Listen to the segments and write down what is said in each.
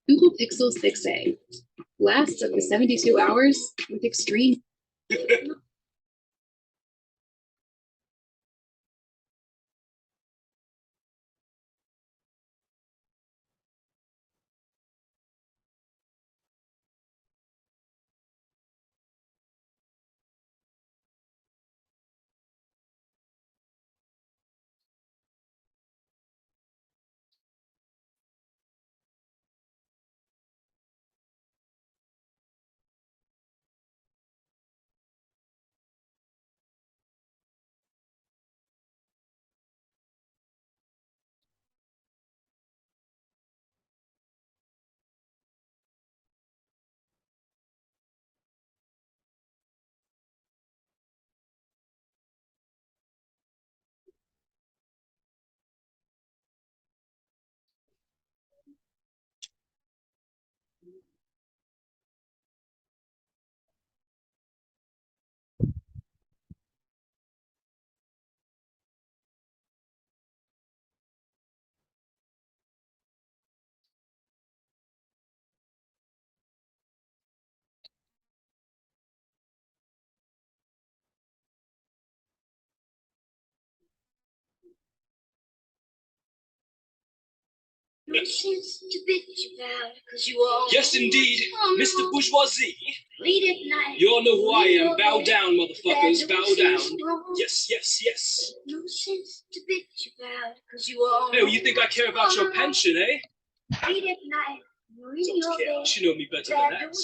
Simple Pixel 6a lasts up to 72 hours with extreme. No sense to bitch about, cause you all. Yes, indeed, Mr. Bourgeoisie. Late at night. You all know who I am. Bow down, motherfuckers. Bow down. Yes, yes, yes. No sense to bitch about, cause you all. Oh, you think I care about your pension, eh? Late at night. Don't care. You know me better than that.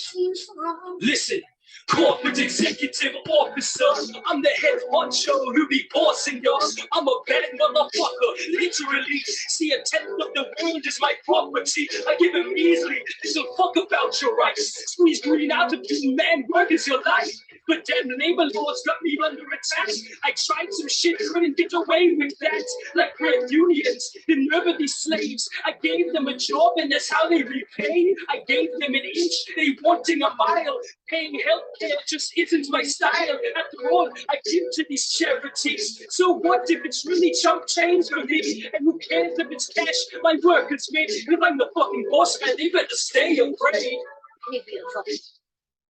Listen. Corporate executive officer, I'm the head honcho who be bossing y'all. I'm a bad motherfucker, literally. See, a tenth of the world is my property. I give him easily, so fuck about your rights. Squeeze green out of you, man, work is your life. But damn labor laws got me under attack. I tried some shit, couldn't get away with that. Like credit unions, the nerve of these slaves. I gave them a job and that's how they repay. I gave them an inch, they wanting a mile. Paying healthcare just isn't my style. After all, I give to these charities. So what if it's really chump change for me? And who cares if it's cash? My work is made. If I'm the fucking boss, man, they better stay afraid.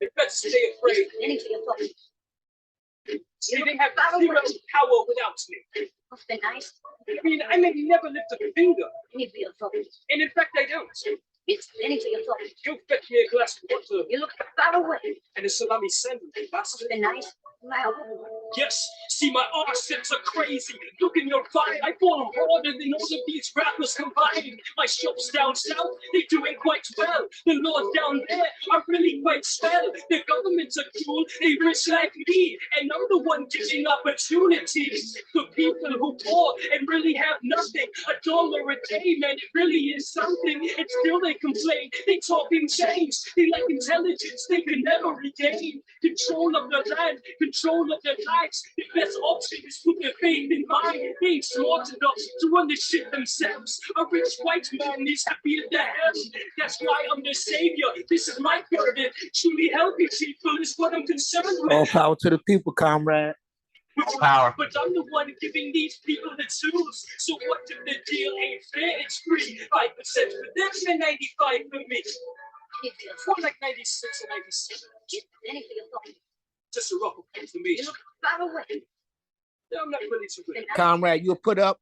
They better stay afraid. See, they have zero power without me. Must be nice. I mean, I may never lift a finger. And in fact, I don't. It's anything you're talking. You fetch me a glass of water. You look far away. And a salami sandwich, bastard. Be nice. Yes, see, my arseps are crazy. Look in your fire. I fall harder than all of these rappers combined. My shops down south, they're doing quite well. The laws down there are really quite swell. The governments are cool, they rich like me. And I'm the one giving opportunities for people who poor and really have nothing. $1 a day, man, it really is something. And still they complain. They talk in change. They lack intelligence they can never regain. Control of the land, control of their lives. The best option is put their faith in mine. They ain't smart enough to run this shit themselves. A rich white man needs to be at the helm. That's why I'm their savior. This is my burden. Truly helping people is what I'm concerned with. All power to the people, comrade. Power. But I'm the one giving these people the tools. So what if the deal ain't fair? It's free. 5% for them and 95 for me. More like 96 and 97. Just a rough point for me. You look far away. No, I'm not ready to win. Comrade, you'll put up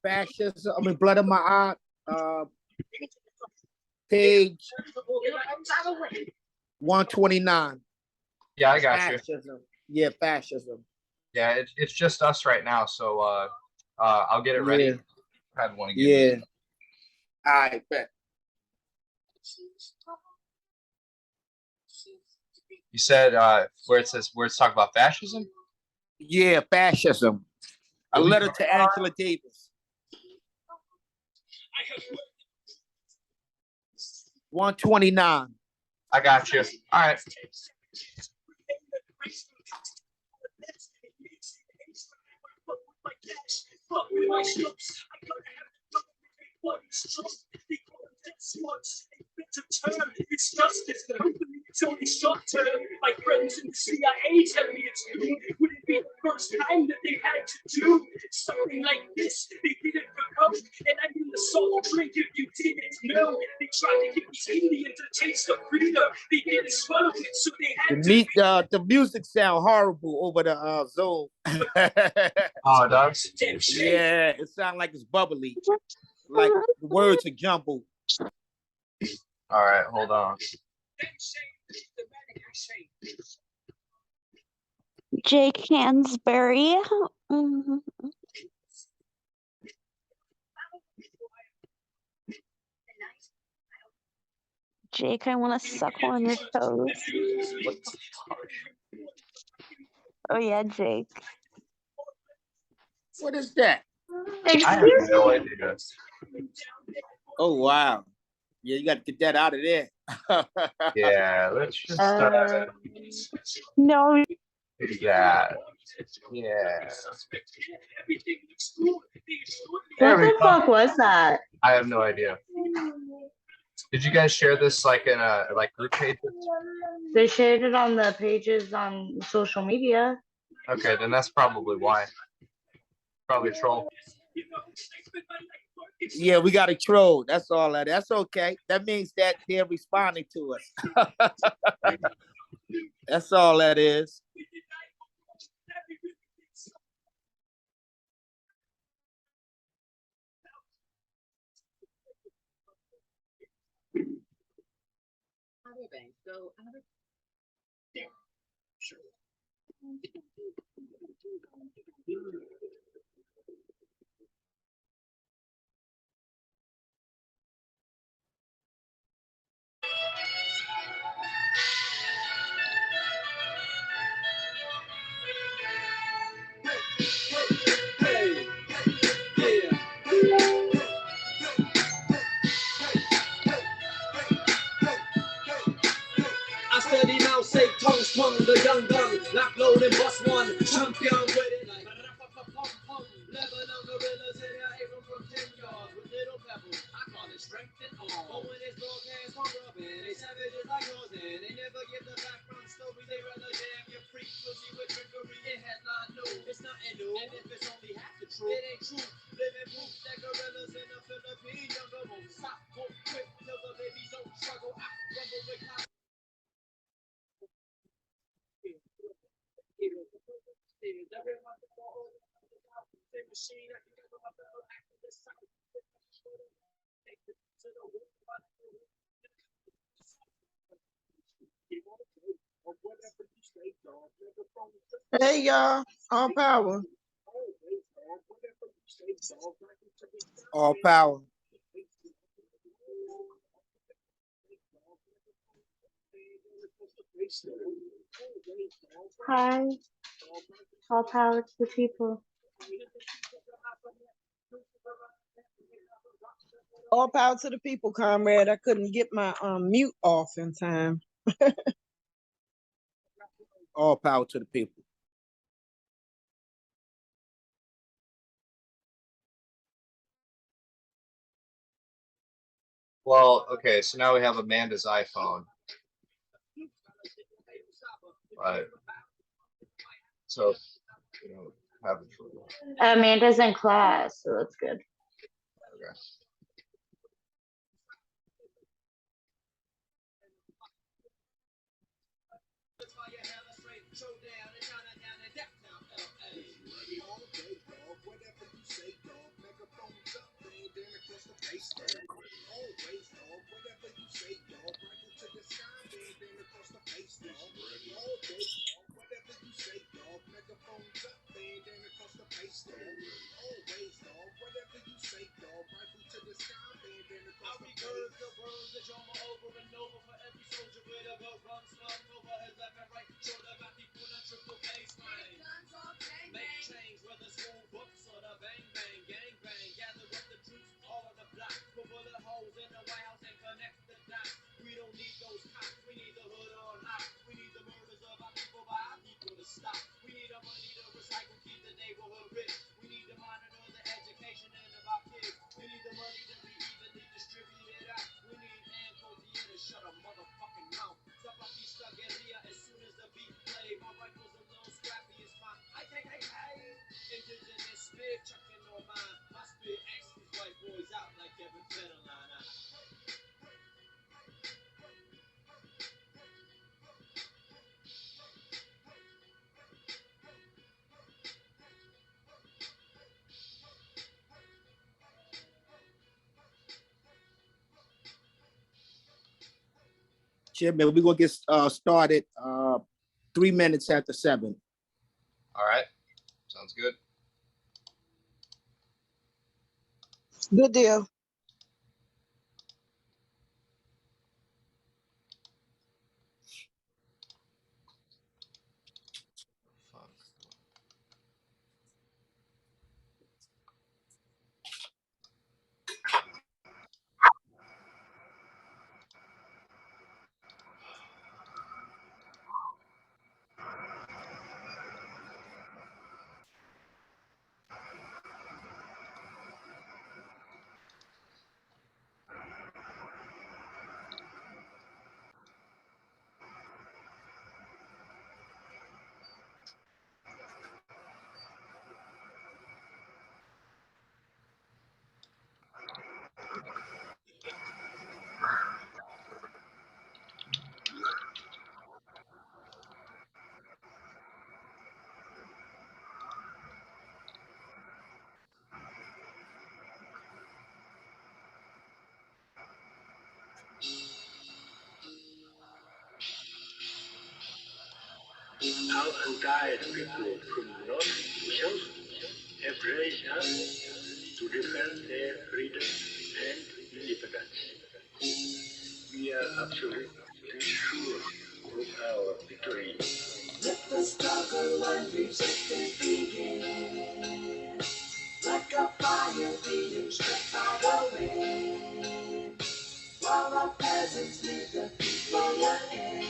fascism, blood in my eye, page 129. Yeah, I got fascism. You. Yeah, fascism. Yeah, it's just us right now, so I'll get it ready. Yeah. I had one again. Yeah. All right, bet. You said where it's talking about fascism? Yeah, fascism. A letter to Angela Davis. 129. I got you. All right. It's justice. It's only short term. My friends in the CIA tell me it's true. Would it be the first time that they had to do something like this? They did it for coke, and I mean the soft drink if you didn't know. They tried to get these Indians to taste the freedom. They didn't swallow it, so they had to. The music sound horrible over the Zoom. Oh, it does? Yeah, it sounds like it's bubbly. Like the words are jumbled. All right, hold on. Jake Hansberry. Mhm. Jake, I want to suckle on your toes. Oh yeah, Jake. What is that? I have no idea. Oh wow. Yeah, you got to get that out of there. Yeah, let's just No. yeah. Yeah. What the fuck was that? I have no idea. Did you guys share this like in a group pages? They shared it on the pages on social media. Okay, then that's probably why. Probably a troll. Yeah, we got a troll. That's all that. That's okay. That means that they're responding to us. That's all that is. I study now, say tongues, tongue, the young gun, knock load and bust one, champion with it like Lebanon gorillas in here, April from 10 yards with little pebbles. I call it strength and all. But when it's broadcast on rubbing, they savages like yours and they never give the background story. They rather jam your frequency with trickery. It has not new, it's nothing new. And if it's only half the truth, it ain't true. Living proof that gorillas in the Philippines younger won't stop, won't quit till the babies don't struggle. I rumble with cop. Hey y'all, all power. All power. Hi. All power to the people. All power to the people, comrade. I couldn't get my mute off in time. All power to the people. Well, okay, so now we have Amanda's iPhone. Right. So, you know, have it for Amanda's in class, so that's good. okay. Chairman, we're gonna get started 3 minutes after 7. All right. Sounds good. Good deal. Fuck. Our entire people from north to south have raised up to defend their freedom and independence. We are absolutely sure of our victory. Let the struggle and resistance begin. Like a fire being struck by the wind. While the peasants lead the people ahead.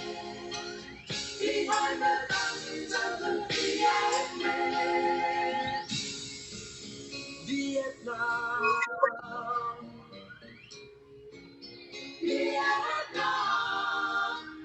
Behind the boundaries of the free and man. Vietnam. Vietnam.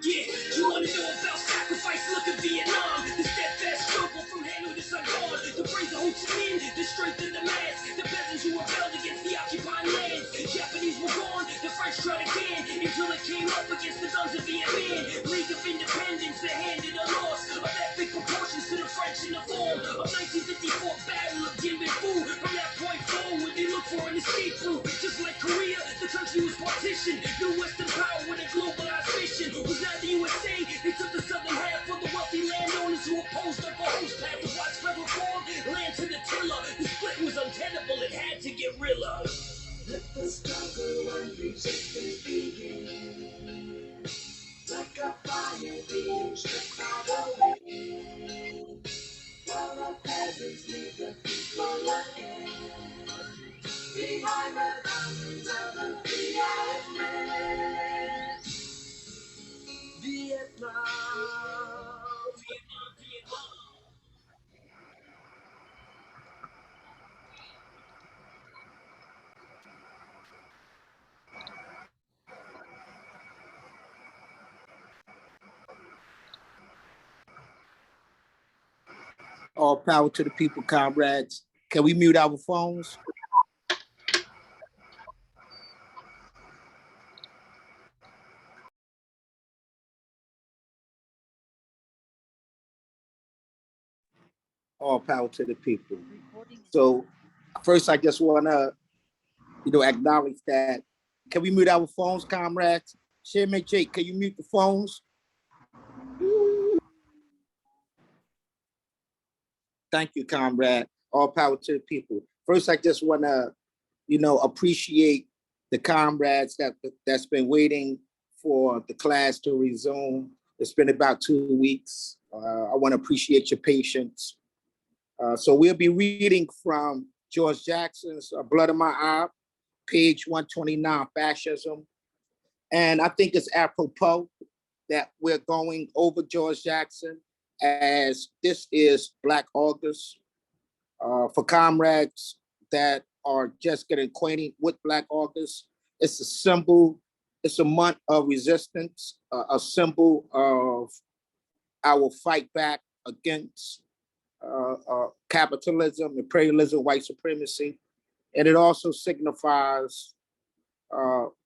Yeah, you wanna know about sacrifice? Look at Vietnam. The steadfast struggle from Hanoi to Saigon. The praise of Ho Chi Minh, the strength of the mass. The peasants who rebelled against the occupying lands. Japanese were gone, the French tried again. Until it came up against the guns of Vietnam. League of Independence, the hand in the loss. Of epic proportions to the French in the form of 1954 Battle of Dien Bien Phu. From that point forward, they looked for an escape route. Just like Korea, the country was partitioned. The Western power with a globalized mission was not the USA. They took the southern half for the wealthy landowners who opposed Uncle Ho's path to widespread reform. Land to the tiller. The split was untenable. It had to get realer. Let the struggle and resistance begin. Like a fire being struck by the wind. While the peasants lead the people ahead. Behind the boundaries of the free and man. Vietnam. Vietnam, Vietnam. All power to the people, comrades. Can we mute our phones? All power to the people. So first, I just want to, acknowledge that. Can we mute our phones, comrades? Chairman Jake, can you mute the phones? Thank you, comrade. All power to the people. First, I just want to, appreciate the comrades that's been waiting for the class to resume. It's been about 2 weeks. I want to appreciate your patience. So we'll be reading from George Jackson's Blood in My Eye, page 129, Fascism. And I think it's apropos that we're going over George Jackson, as this is Black August. For comrades that are just getting acquainted with Black August, it's a symbol, it's a month of resistance, a symbol of our fight back against capitalism, imperialism, white supremacy. And it also signifies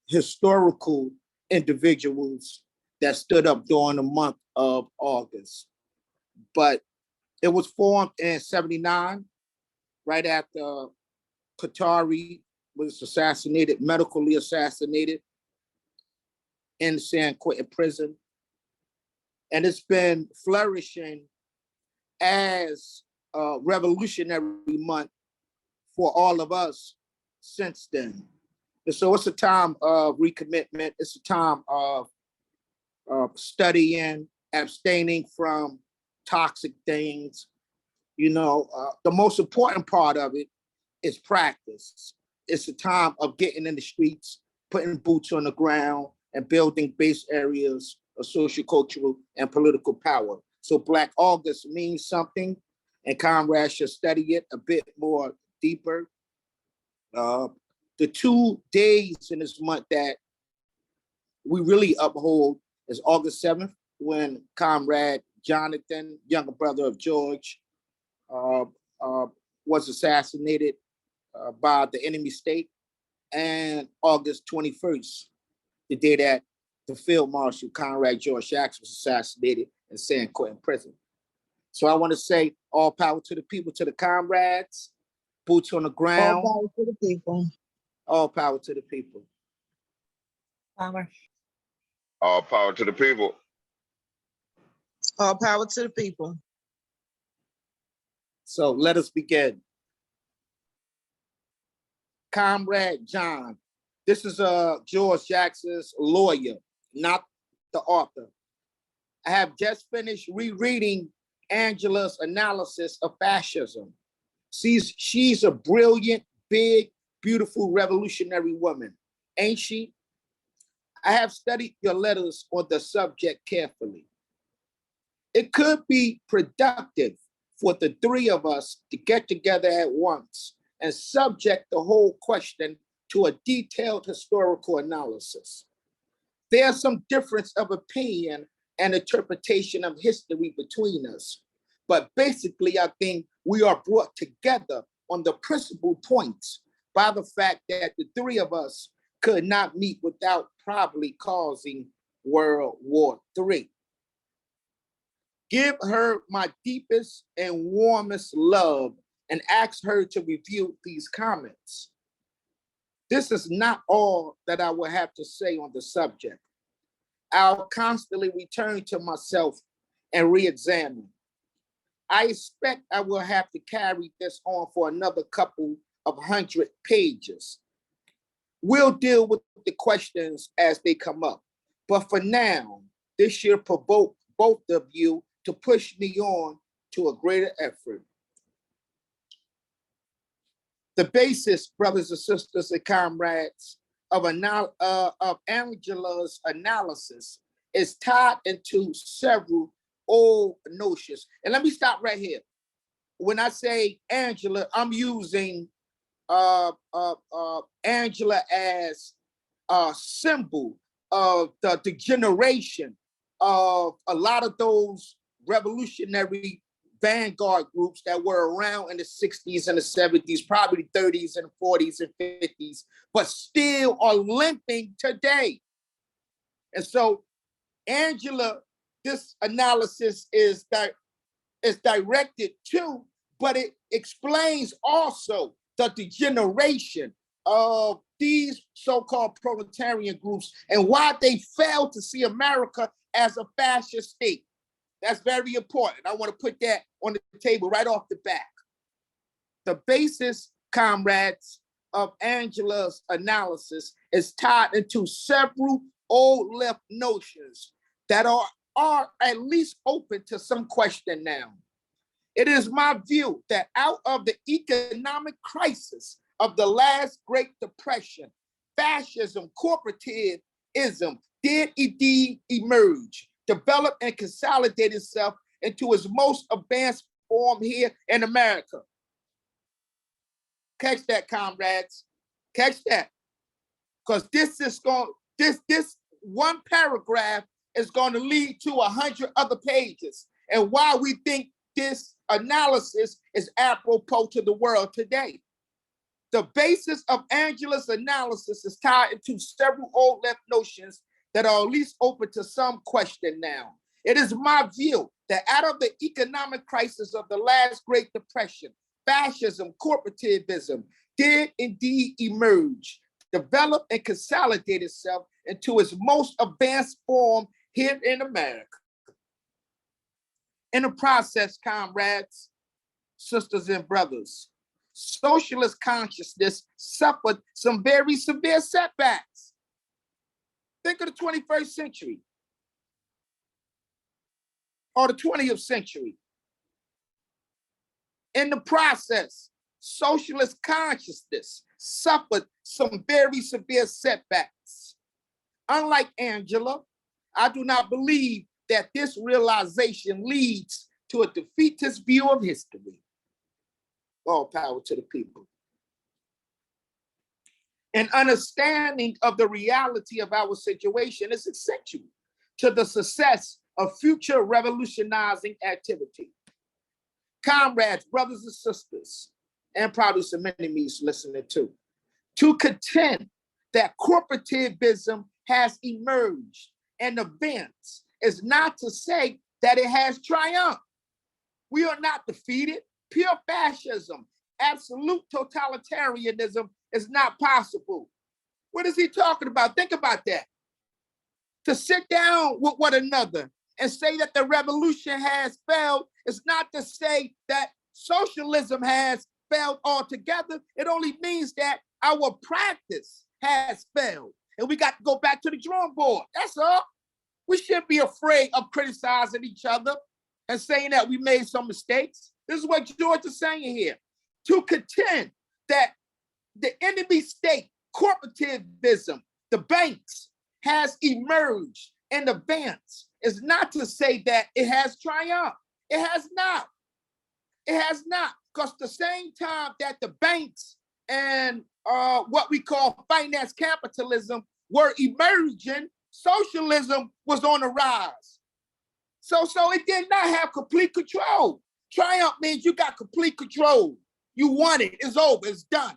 historical individuals that stood up during the month of August. But it was formed in 79, right after Qatari was assassinated, medically assassinated. in San Quentin prison. And it's been flourishing as a revolutionary month for all of us since then. And so it's a time of recommitment. It's a time of studying, abstaining from toxic things. You know, the most important part of it is practice. It's a time of getting in the streets, putting boots on the ground, and building base areas of social, cultural, and political power. So Black August means something, and comrades should study it a bit more deeper. The 2 days in this month that we really uphold is August 7th, when Comrade Jonathan, younger brother of George, was assassinated by the enemy state, and August 21st, the day that the Field Marshal Conrad George Jackson was assassinated in San Quentin prison. So I want to say all power to the people, to the comrades, boots on the All ground, power to the people. all power to the people. Power. All power to the people. All power to the people. So let us begin. Comrade John, this is George Jackson's lawyer, not the author. I have just finished rereading Angela's analysis of fascism. She's a brilliant, big, beautiful, revolutionary woman, ain't she? I have studied your letters on the subject carefully. It could be productive for the three of us to get together at once and subject the whole question to a detailed historical analysis. There's some difference of opinion and interpretation of history between us, but basically I think we are brought together on the principal points by the fact that the three of us could not meet without probably causing World War III. Give her my deepest and warmest love and ask her to review these comments. This is not all that I will have to say on the subject. I'll constantly return to myself and re-examine. I expect I will have to carry this on for another couple of 100 pages. We'll deal with the questions as they come up. But for now, this should provoke both of you to push me on to a greater effort. The basis, brothers and sisters and comrades, of Angela's analysis is tied into several old notions. And let me stop right here. When I say Angela, I'm using Angela as a symbol of the degeneration of a lot of those revolutionary vanguard groups that were around in the 60s and the 70s, probably 30s and 40s and 50s, but still are limping today. And so Angela, this analysis is directed to, but it explains also the degeneration of these so-called proletarian groups and why they failed to see America as a fascist state. That's very important. I want to put that on the table right off the bat. The basis, comrades, of Angela's analysis is tied into several old left notions that are at least open to some question now. It is my view that out of the economic crisis of the last Great Depression, fascism, corporativism did indeed emerge, develop and consolidate itself into its most advanced form here in America. Catch that, comrades. Catch that. Because this one paragraph is going to lead to 100 other pages, and why we think this analysis is apropos to the world today. The basis of Angela's analysis is tied into several old left notions that are at least open to some question now. It is my view that out of the economic crisis of the last Great Depression, fascism, corporativism did indeed emerge, developed and consolidated itself into its most advanced form here in America. In the process, comrades, sisters and brothers, socialist consciousness suffered some very severe setbacks. Think of the 21st century or the 20th century. In the process, socialist consciousness suffered some very severe setbacks. Unlike Angela, I do not believe that this realization leads to a defeatist view of history. All power to the people. An understanding of the reality of our situation is essential to the success of future revolutionizing activity. Comrades, brothers and sisters, and probably some enemies listening too, to contend that corporativism has emerged and advanced is not to say that it has triumphed. We are not defeated. Pure fascism, absolute totalitarianism is not possible. What is he talking about? Think about that. To sit down with one another and say that the revolution has failed is not to say that socialism has failed altogether. It only means that our practice has failed. And we got to go back to the drawing board. That's all. We shouldn't be afraid of criticizing each other and saying that we made some mistakes. This is what George is saying here. To contend that the enemy state, corporativism, the banks, has emerged and advanced is not to say that it has triumphed. It has not. It has not. Because the same time that the banks and what we call finance capitalism were emerging, socialism was on the rise. So it did not have complete control. Triumph means you got complete control. You won it. It's over. It's done.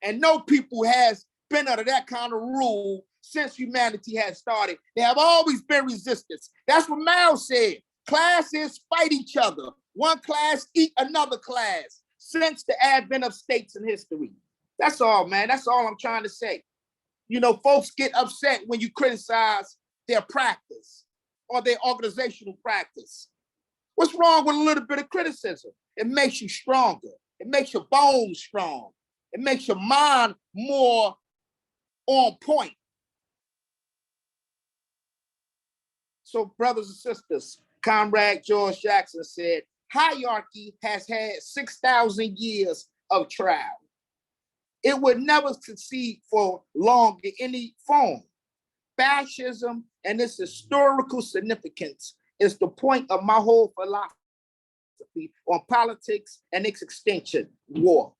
And no people has been under that kind of rule since humanity has started. There have always been resistance. That's what Mao said. Classes fight each other. One class eat another class since the advent of states in history. That's all, man. That's all I'm trying to say. You know, folks get upset when you criticize their practice or their organizational practice. What's wrong with a little bit of criticism? It makes you stronger. It makes your bones strong. It makes your mind more on point. So, brothers and sisters, Comrade George Jackson said, hierarchy has had 6,000 years of trial. It would never succeed for long in any form. Fascism and its historical significance is the point of my whole philosophy on politics and its extension, war.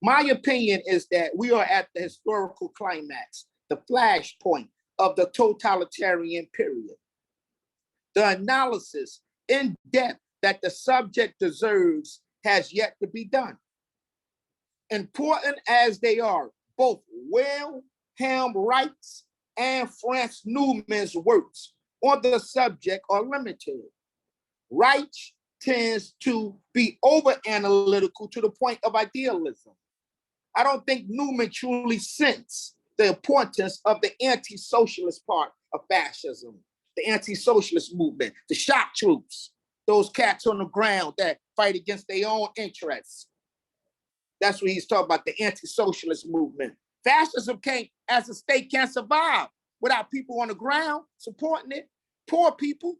My opinion is that we are at the historical climax, the flashpoint of the totalitarian period. The analysis in depth that the subject deserves has yet to be done. Important as they are, both Wilhelm Reich's and Franz Newman's works on the subject are limited. Reich tends to be over-analytical to the point of idealism. I don't think Newman truly sensed the importance of the anti-socialist part of fascism, the anti-socialist movement, the shock troops, those cats on the ground that fight against their own interests. That's what he's talking about, the anti-socialist movement. Fascism can't, as a state, can't survive without people on the ground supporting it, poor people.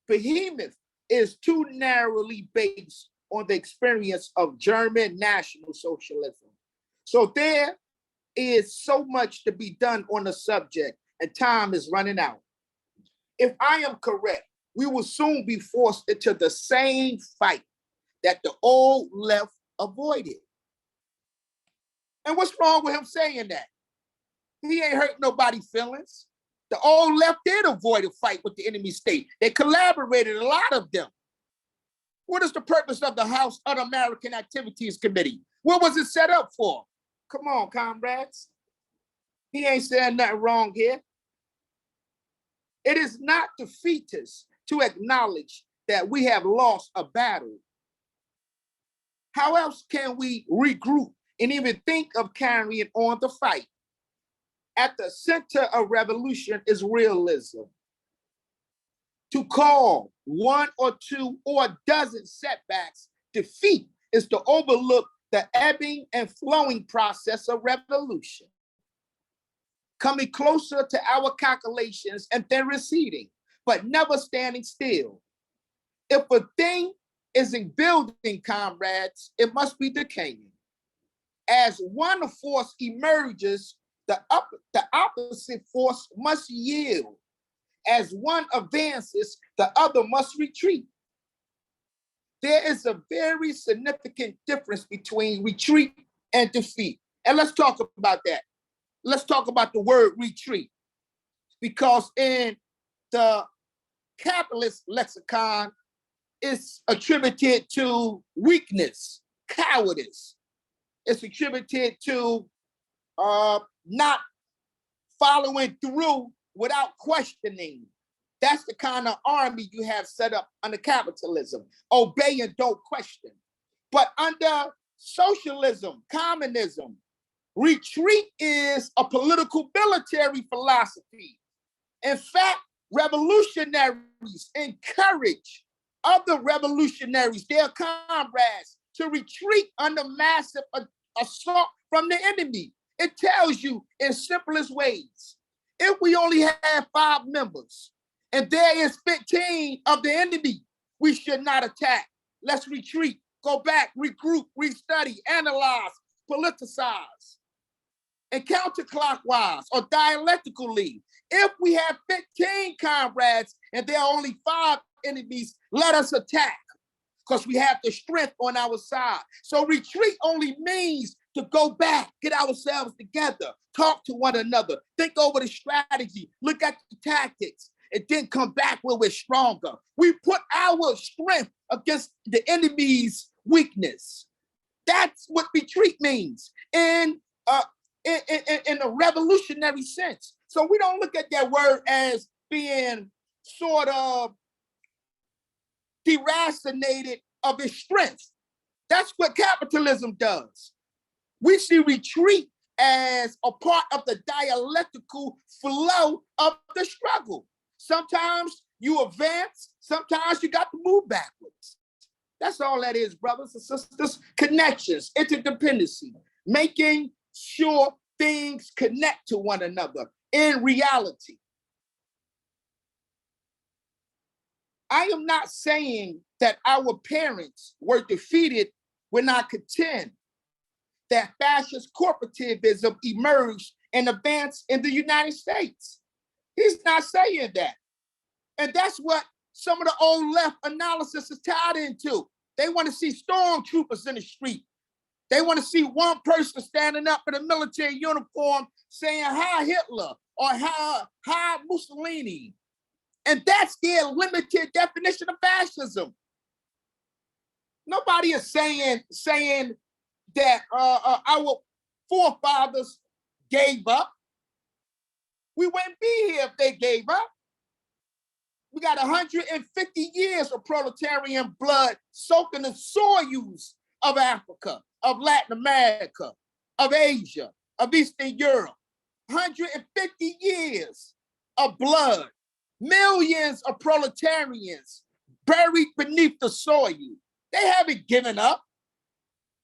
Behemoth is too narrowly based on the experience of German National Socialism. So there is so much to be done on the subject, and time is running out. If I am correct, we will soon be forced into the same fight that the old left avoided. And what's wrong with him saying that? He ain't hurt nobody's feelings. The old left did avoid a fight with the enemy state. They collaborated, a lot of them. What is the purpose of the House Un-American Activities Committee? What was it set up for? Come on, comrades. He ain't saying nothing wrong here. It is not defeatist to acknowledge that we have lost a battle. How else can we regroup and even think of carrying on the fight? At the center of revolution is realism. To call one or two or a dozen setbacks defeat is to overlook the ebbing and flowing process of revolution, coming closer to our calculations and then receding, but never standing still. If a thing isn't building, comrades, it must be decaying. As one force emerges, the opposite force must yield. As one advances, the other must retreat. There is a very significant difference between retreat and defeat. And let's talk about that. Let's talk about the word retreat. Because in the capitalist lexicon, it's attributed to weakness, cowardice. It's attributed to not following through without questioning. That's the kind of army you have set up under capitalism. Obey and don't question. But under socialism, communism, retreat is a political military philosophy. In fact, revolutionaries encourage other revolutionaries, their comrades, to retreat under massive assault from the enemy. It tells you in simplest ways. If we only have 5 members and there is 15 of the enemy, we should not attack. Let's retreat, go back, regroup, restudy, analyze, politicize. And counterclockwise or dialectically, if we have 15 comrades and there are only 5 enemies, let us attack because we have the strength on our side. So retreat only means to go back, get ourselves together, talk to one another, think over the strategy, look at the tactics, and then come back when we're stronger. We put our strength against the enemy's weakness. That's what retreat means in a revolutionary sense. So we don't look at that word as being sort of deracinated of its strength. That's what capitalism does. We see retreat as a part of the dialectical flow of the struggle. Sometimes you advance, sometimes you got to move backwards. That's all that is, brothers and sisters. Connections, interdependency, making sure things connect to one another in reality. I am not saying that our parents were defeated when I contend that fascist corporativism emerged and advanced in the United States. He's not saying that. And that's what some of the old left analysis is tied into. They want to see stormtroopers in the street. They want to see one person standing up in a military uniform saying, "Hi, Hitler," or "Hi, Mussolini." And that's their limited definition of fascism. Nobody is saying that our forefathers gave up. We wouldn't be here if they gave up. We got 150 years of proletarian blood soaking the soils of Africa, of Latin America, of Asia, of Eastern Europe. 150 years of blood, millions of proletarians buried beneath the soil. They haven't given up.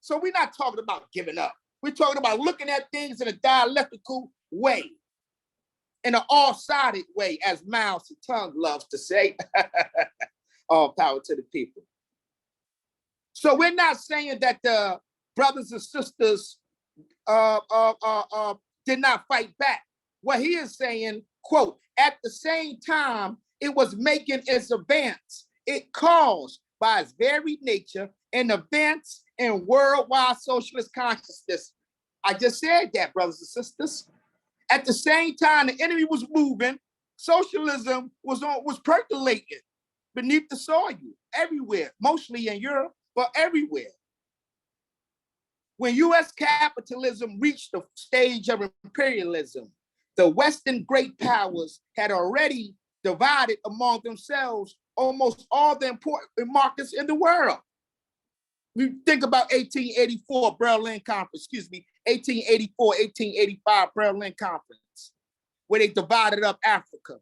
So we're not talking about giving up. We're talking about looking at things in a dialectical way, in an all-sided way, as Mao Zedong loves to say. All power to the people. So we're not saying that the brothers and sisters did not fight back. What he is saying, quote, at the same time, it was making its advance. It caused, by its very nature, an advance in worldwide socialist consciousness. I just said that, brothers and sisters. At the same time, the enemy was moving. Socialism was percolating beneath the soil everywhere, mostly in Europe, but everywhere. When U.S. capitalism reached the stage of imperialism, the Western great powers had already divided among themselves almost all the important markets in the world. We think about 1884 Berlin Conference, 1884, 1885 Berlin Conference, where they divided up Africa.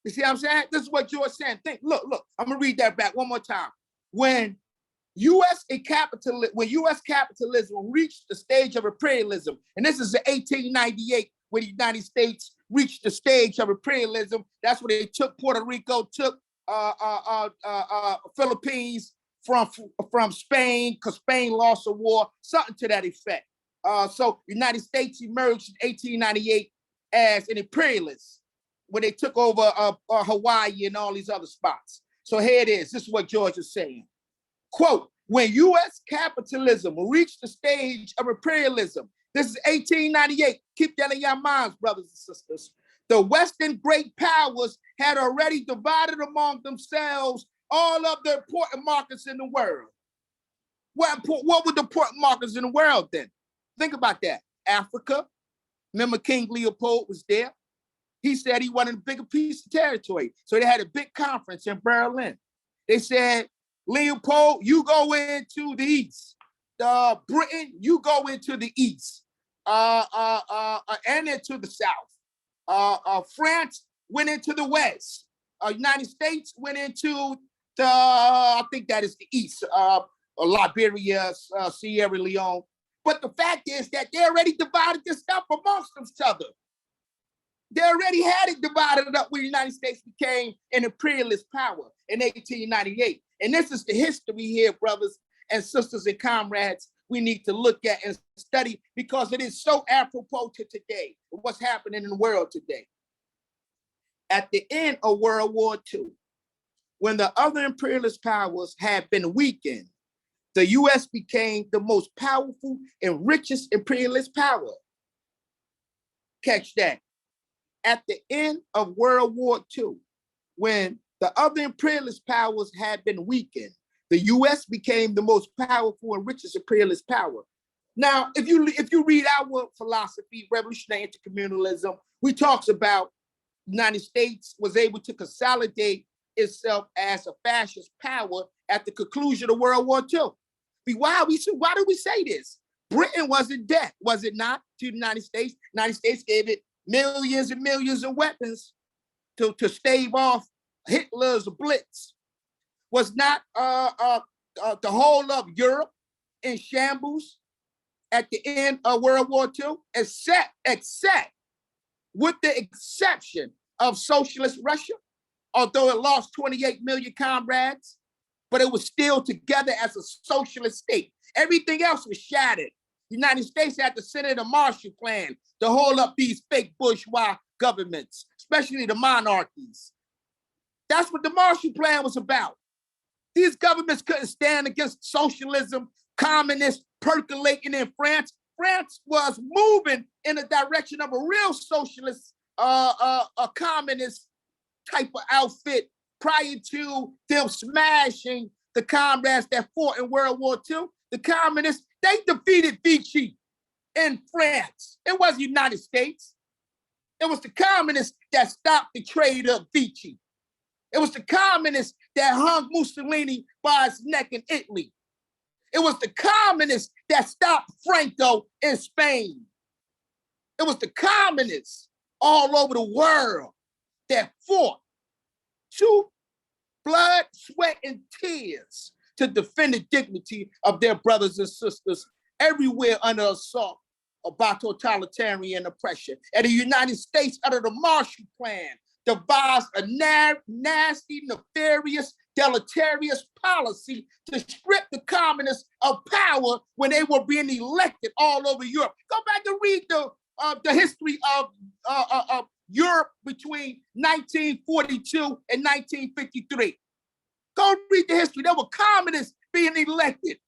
You see what I'm saying? This is what George saying. Look, I'm gonna read that back one more time. When U.S. capitalism reached the stage of imperialism, and this is in 1898, when the United States reached the stage of imperialism. That's when they took Puerto Rico, took Philippines from Spain, because Spain lost a war, something to that effect. So the United States emerged in 1898 as an imperialist when they took over Hawaii and all these other spots. So here it is. This is what George is saying. Quote, when U.S. capitalism reached the stage of imperialism, this is 1898. Keep that in your minds, brothers and sisters. The Western great powers had already divided among themselves all of the important markets in the world. What were the important markets in the world then? Think about that. Africa. Remember King Leopold was there. He said he wanted a bigger piece of territory. So they had a big conference in Berlin. They said, Leopold, you go into the east. Britain, you go into the east. And into the south. France went into the west. United States went into I think that is the east. Liberia, Sierra Leone. But the fact is that they already divided this stuff amongst each other. They already had it divided up when the United States became an imperialist power in 1898. And this is the history here, brothers and sisters and comrades, we need to look at and study, because it is so apropos to today, what's happening in the world today. At the end of World War II, when the other imperialist powers had been weakened, the U.S. became the most powerful and richest imperialist power. Catch that. At the end of World War II, when the other imperialist powers had been weakened, the U.S. became the most powerful and richest imperialist power. Now, if you read our philosophy, revolutionary intercommunalism, we talks about the United States was able to consolidate itself as a fascist power at the conclusion of World War II. Why do we say this? Britain was in debt, was it not, to the United States? The United States gave it millions and millions of weapons to stave off Hitler's blitz. Was not the whole of Europe in shambles at the end of World War II, except with the exception of socialist Russia, although it lost 28 million comrades, but it was still together as a socialist state. Everything else was shattered. The United States had to send in a Marshall Plan to hold up these fake bourgeois governments, especially the monarchies. That's what the Marshall Plan was about. These governments couldn't stand against socialism, communists percolating in France. France was moving in the direction of a real socialist, a communist type of outfit prior to them smashing the comrades that fought in World War II. The communists, they defeated Vichy in France. It wasn't the United States. It was the communists that stopped the trade of Vichy. It was the communists that hung Mussolini by his neck in Italy. It was the communists that stopped Franco in Spain. It was the communists all over the world that fought to blood, sweat, and tears to defend the dignity of their brothers and sisters everywhere under assault by totalitarian oppression. And the United States, under the Marshall Plan, devised a nasty, nefarious, deleterious policy to strip the communists of power when they were being elected all over Europe. Go back and read the history of Europe between 1942 and 1953. Go read the history. There were communists being elected.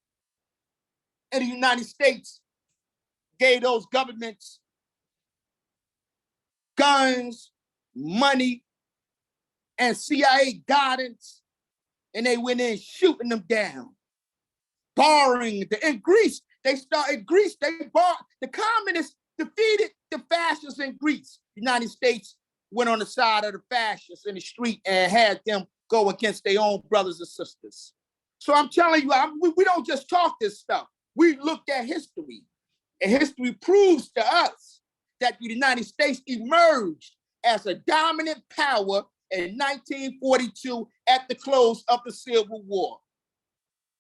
And the United States gave those governments guns, money, and CIA guidance, and they went in shooting them down. In Greece, they bought, the communists defeated the fascists in Greece. The United States went on the side of the fascists in the street and had them go against their own brothers and sisters. So I'm telling you, we don't just talk this stuff. We looked at history, and history proves to us that the United States emerged as a dominant power in 1942 at the close of the Civil War.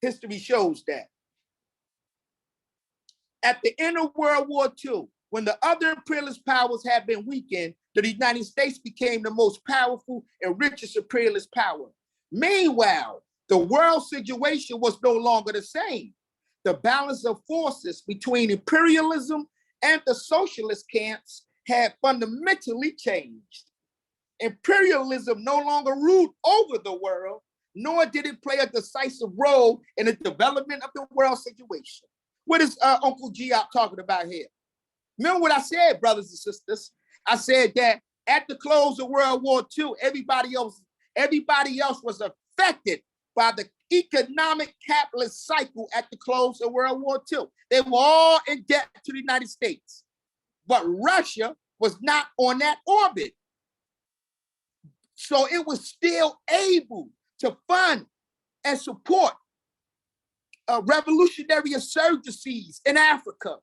History shows that. At the end of World War II, when the other imperialist powers had been weakened, the United States became the most powerful and richest imperialist power. Meanwhile, the world situation was no longer the same. The balance of forces between imperialism and the socialist camps had fundamentally changed. Imperialism no longer ruled over the world, nor did it play a decisive role in the development of the world situation. What is Uncle G out talking about here? Remember what I said, brothers and sisters? I said that at the close of World War II, everybody else was affected by the economic capitalist cycle at the close of World War II. They were all in debt to the United States, but Russia was not on that orbit. So it was still able to fund and support revolutionary insurgencies in Africa.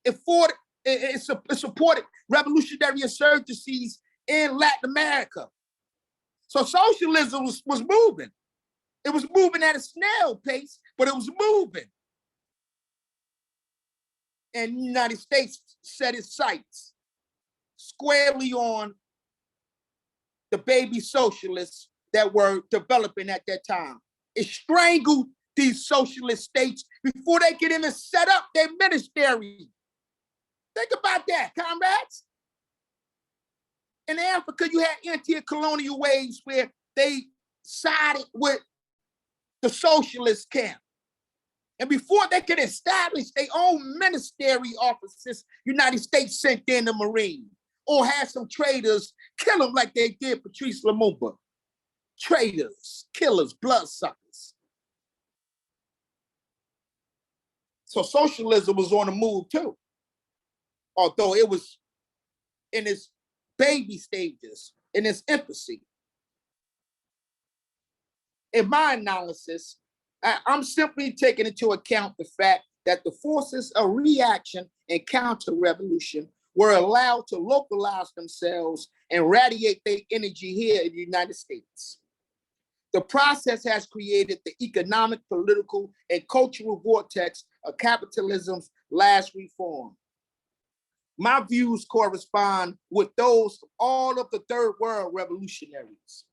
It supported revolutionary insurgencies in Latin America. So socialism was moving. It was moving at a snail pace, but it was moving. And the United States set its sights squarely on the baby socialists that were developing at that time. It strangled these socialist states before they could even set up their ministry. Think about that, comrades. In Africa, you had anti-colonial waves where they sided with the socialist camp. And before they could establish their own ministry offices, United States sent in the Marine or had some traitors kill them like they did Patrice Lumumba. Traitors, killers, bloodsuckers. So socialism was on the move too, although it was in its baby stages, in its infancy. In my analysis, I'm simply taking into account the fact that the forces of reaction and counter-revolution were allowed to localize themselves and radiate their energy here in the United States. The process has created the economic, political, and cultural vortex of capitalism's last reform. My views correspond with those of all of the third world revolutionaries.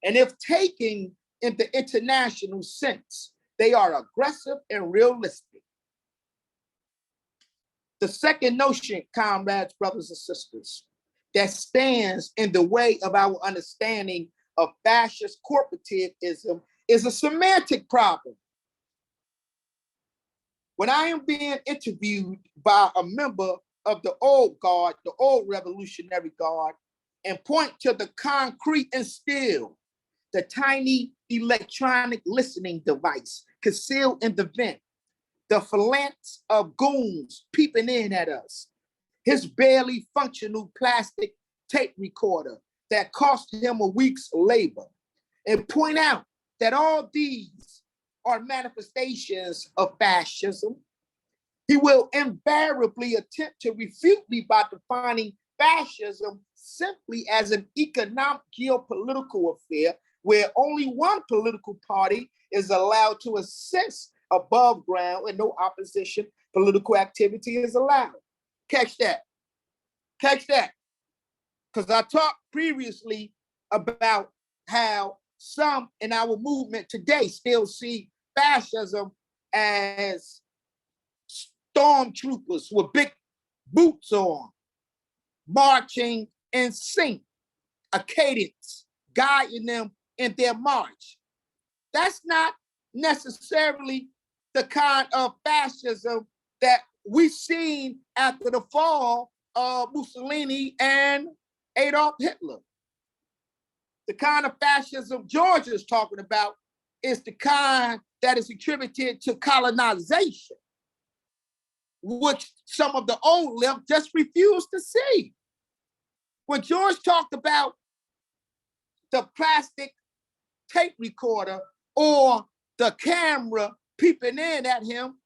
And if taken in the international sense, they are aggressive and realistic. The second notion, comrades, brothers and sisters, that stands in the way of our understanding of fascist corporativism is a semantic problem. When I am being interviewed by a member of the old guard, the old Revolutionary Guard, and point to the concrete and steel, the tiny electronic listening device concealed in the vent, the phalanx of goons peeping in at us, his barely functional plastic tape recorder that cost him a week's labor, and point out that all these are manifestations of fascism, he will invariably attempt to refute me by defining fascism simply as an economic geopolitical affair where only one political party is allowed to exist above ground and no opposition political activity is allowed. Catch that. Catch that. Because I talked previously about how some in our movement today still see fascism as stormtroopers with big boots on, marching in sync, a cadence, guiding them in their march. That's not necessarily the kind of fascism that we've seen after the fall of Mussolini and Adolf Hitler. The kind of fascism George is talking about is the kind that is attributed to colonization, which some of the old left just refused to see. When George talked about the plastic tape recorder or the camera peeping in at him,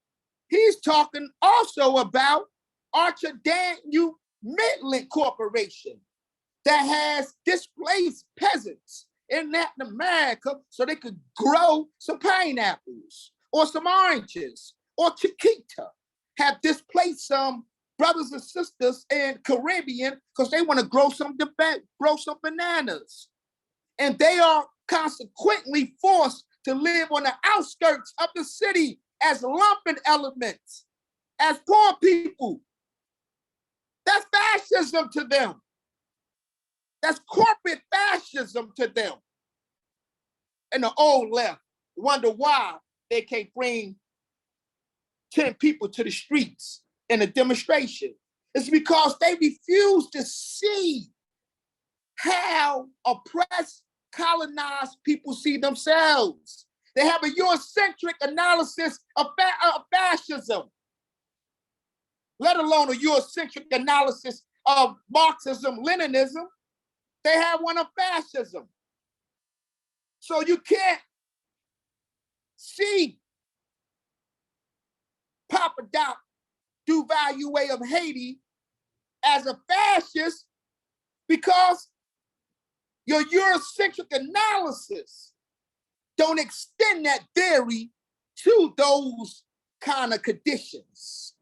he's talking also about Archer Daniel Midland Corporation that has displaced peasants in Latin America so they could grow some pineapples or some oranges or Chiquita, have displaced some brothers and sisters in Caribbean because they want to grow some bananas. And they are consequently forced to live on the outskirts of the city as lumpen elements, as poor people. That's fascism to them. That's corporate fascism to them. And the old left wonder why they can't bring 10 people to the streets in a demonstration. It's because they refuse to see how oppressed, colonized people see themselves. They have a Eurocentric analysis of fascism, let alone a Eurocentric analysis of Marxism, Leninism. They have one of fascism. So you can't see Papa Doc Duvalier of Haiti as a fascist because your Eurocentric analysis don't extend that theory to those kind of conditions.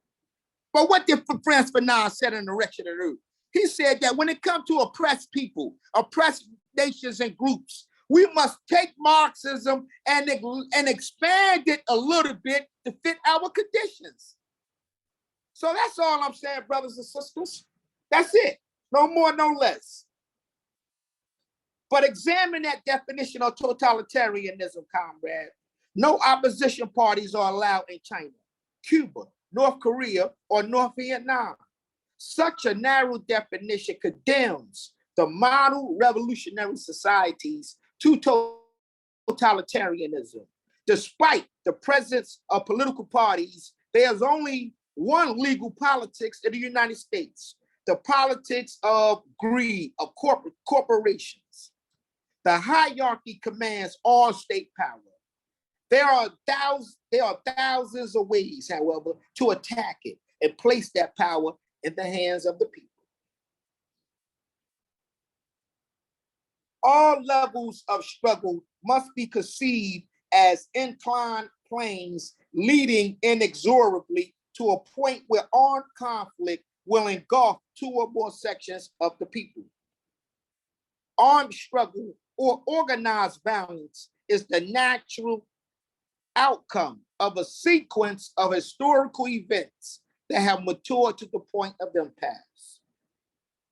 But what did Frantz Fanon said in The Wretched Earth? He said that when it comes to oppressed people, oppressed nations and groups, we must take Marxism and expand it a little bit to fit our conditions. So that's all I'm saying, brothers and sisters. That's it. No more, no less. But examine that definition of totalitarianism, comrade. No opposition parties are allowed in China, Cuba, North Korea, or North Vietnam. Such a narrow definition condemns the model revolutionary societies to totalitarianism. Despite the presence of political parties, there's only one legal politics in the United States, the politics of greed, of corporations. The hierarchy commands all state power. There are thousands of ways, however, to attack it and place that power in the hands of the people. All levels of struggle must be conceived as inclined planes leading inexorably to a point where armed conflict will engulf two or more sections of the people. Armed struggle or organized violence is the natural outcome of a sequence of historical events that have matured to the point of impasse.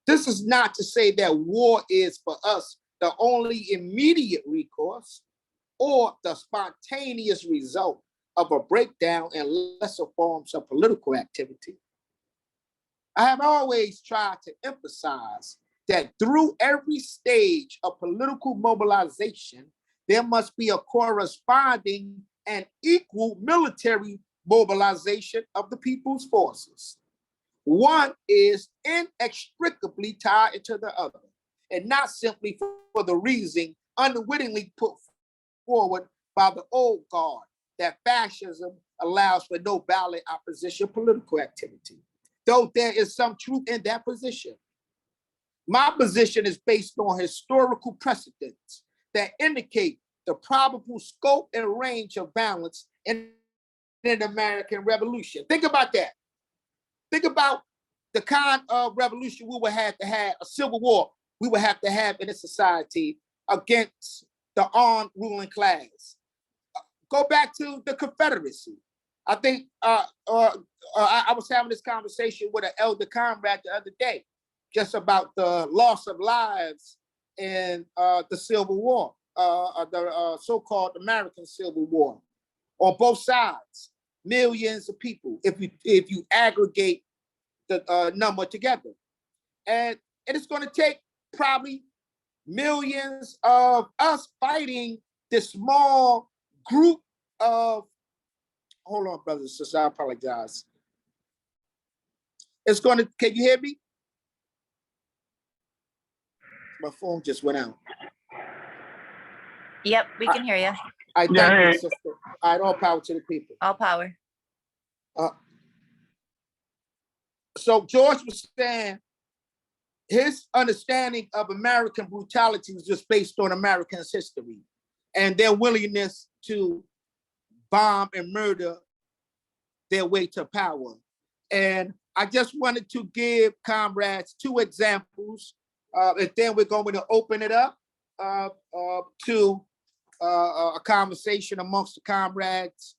This is not to say that war is for us the only immediate recourse or the spontaneous result of a breakdown in lesser forms of political activity. I have always tried to emphasize that through every stage of political mobilization, there must be a corresponding and equal military mobilization of the people's forces. One is inextricably tied into the other, and not simply for the reason unwittingly put forward by the old guard that fascism allows for no valid opposition political activity, though there is some truth in that position. My position is based on historical precedents that indicate the probable scope and range of violence in an American revolution. Think about that. Think about the kind of revolution we would have to have, a civil war we would have to have in a society against the armed ruling class. Go back to the Confederacy. I think I was having this conversation with an elder comrade the other day, just about the loss of lives in the Civil War, the so-called American Civil War, on both sides, millions of people, if you aggregate the number together. And it's going to take probably millions of us fighting this small group of, hold on, brothers and sisters, I apologize. It's going to, can you hear me? My phone just went out. Yep, we can hear you. I thank you, sister. All right, all power to the people. All power. So George was saying his understanding of American brutality was just based on Americans' history and their willingness to bomb and murder their way to power. And I just wanted to give comrades 2 examples, and then we're going to open it up to a conversation amongst the comrades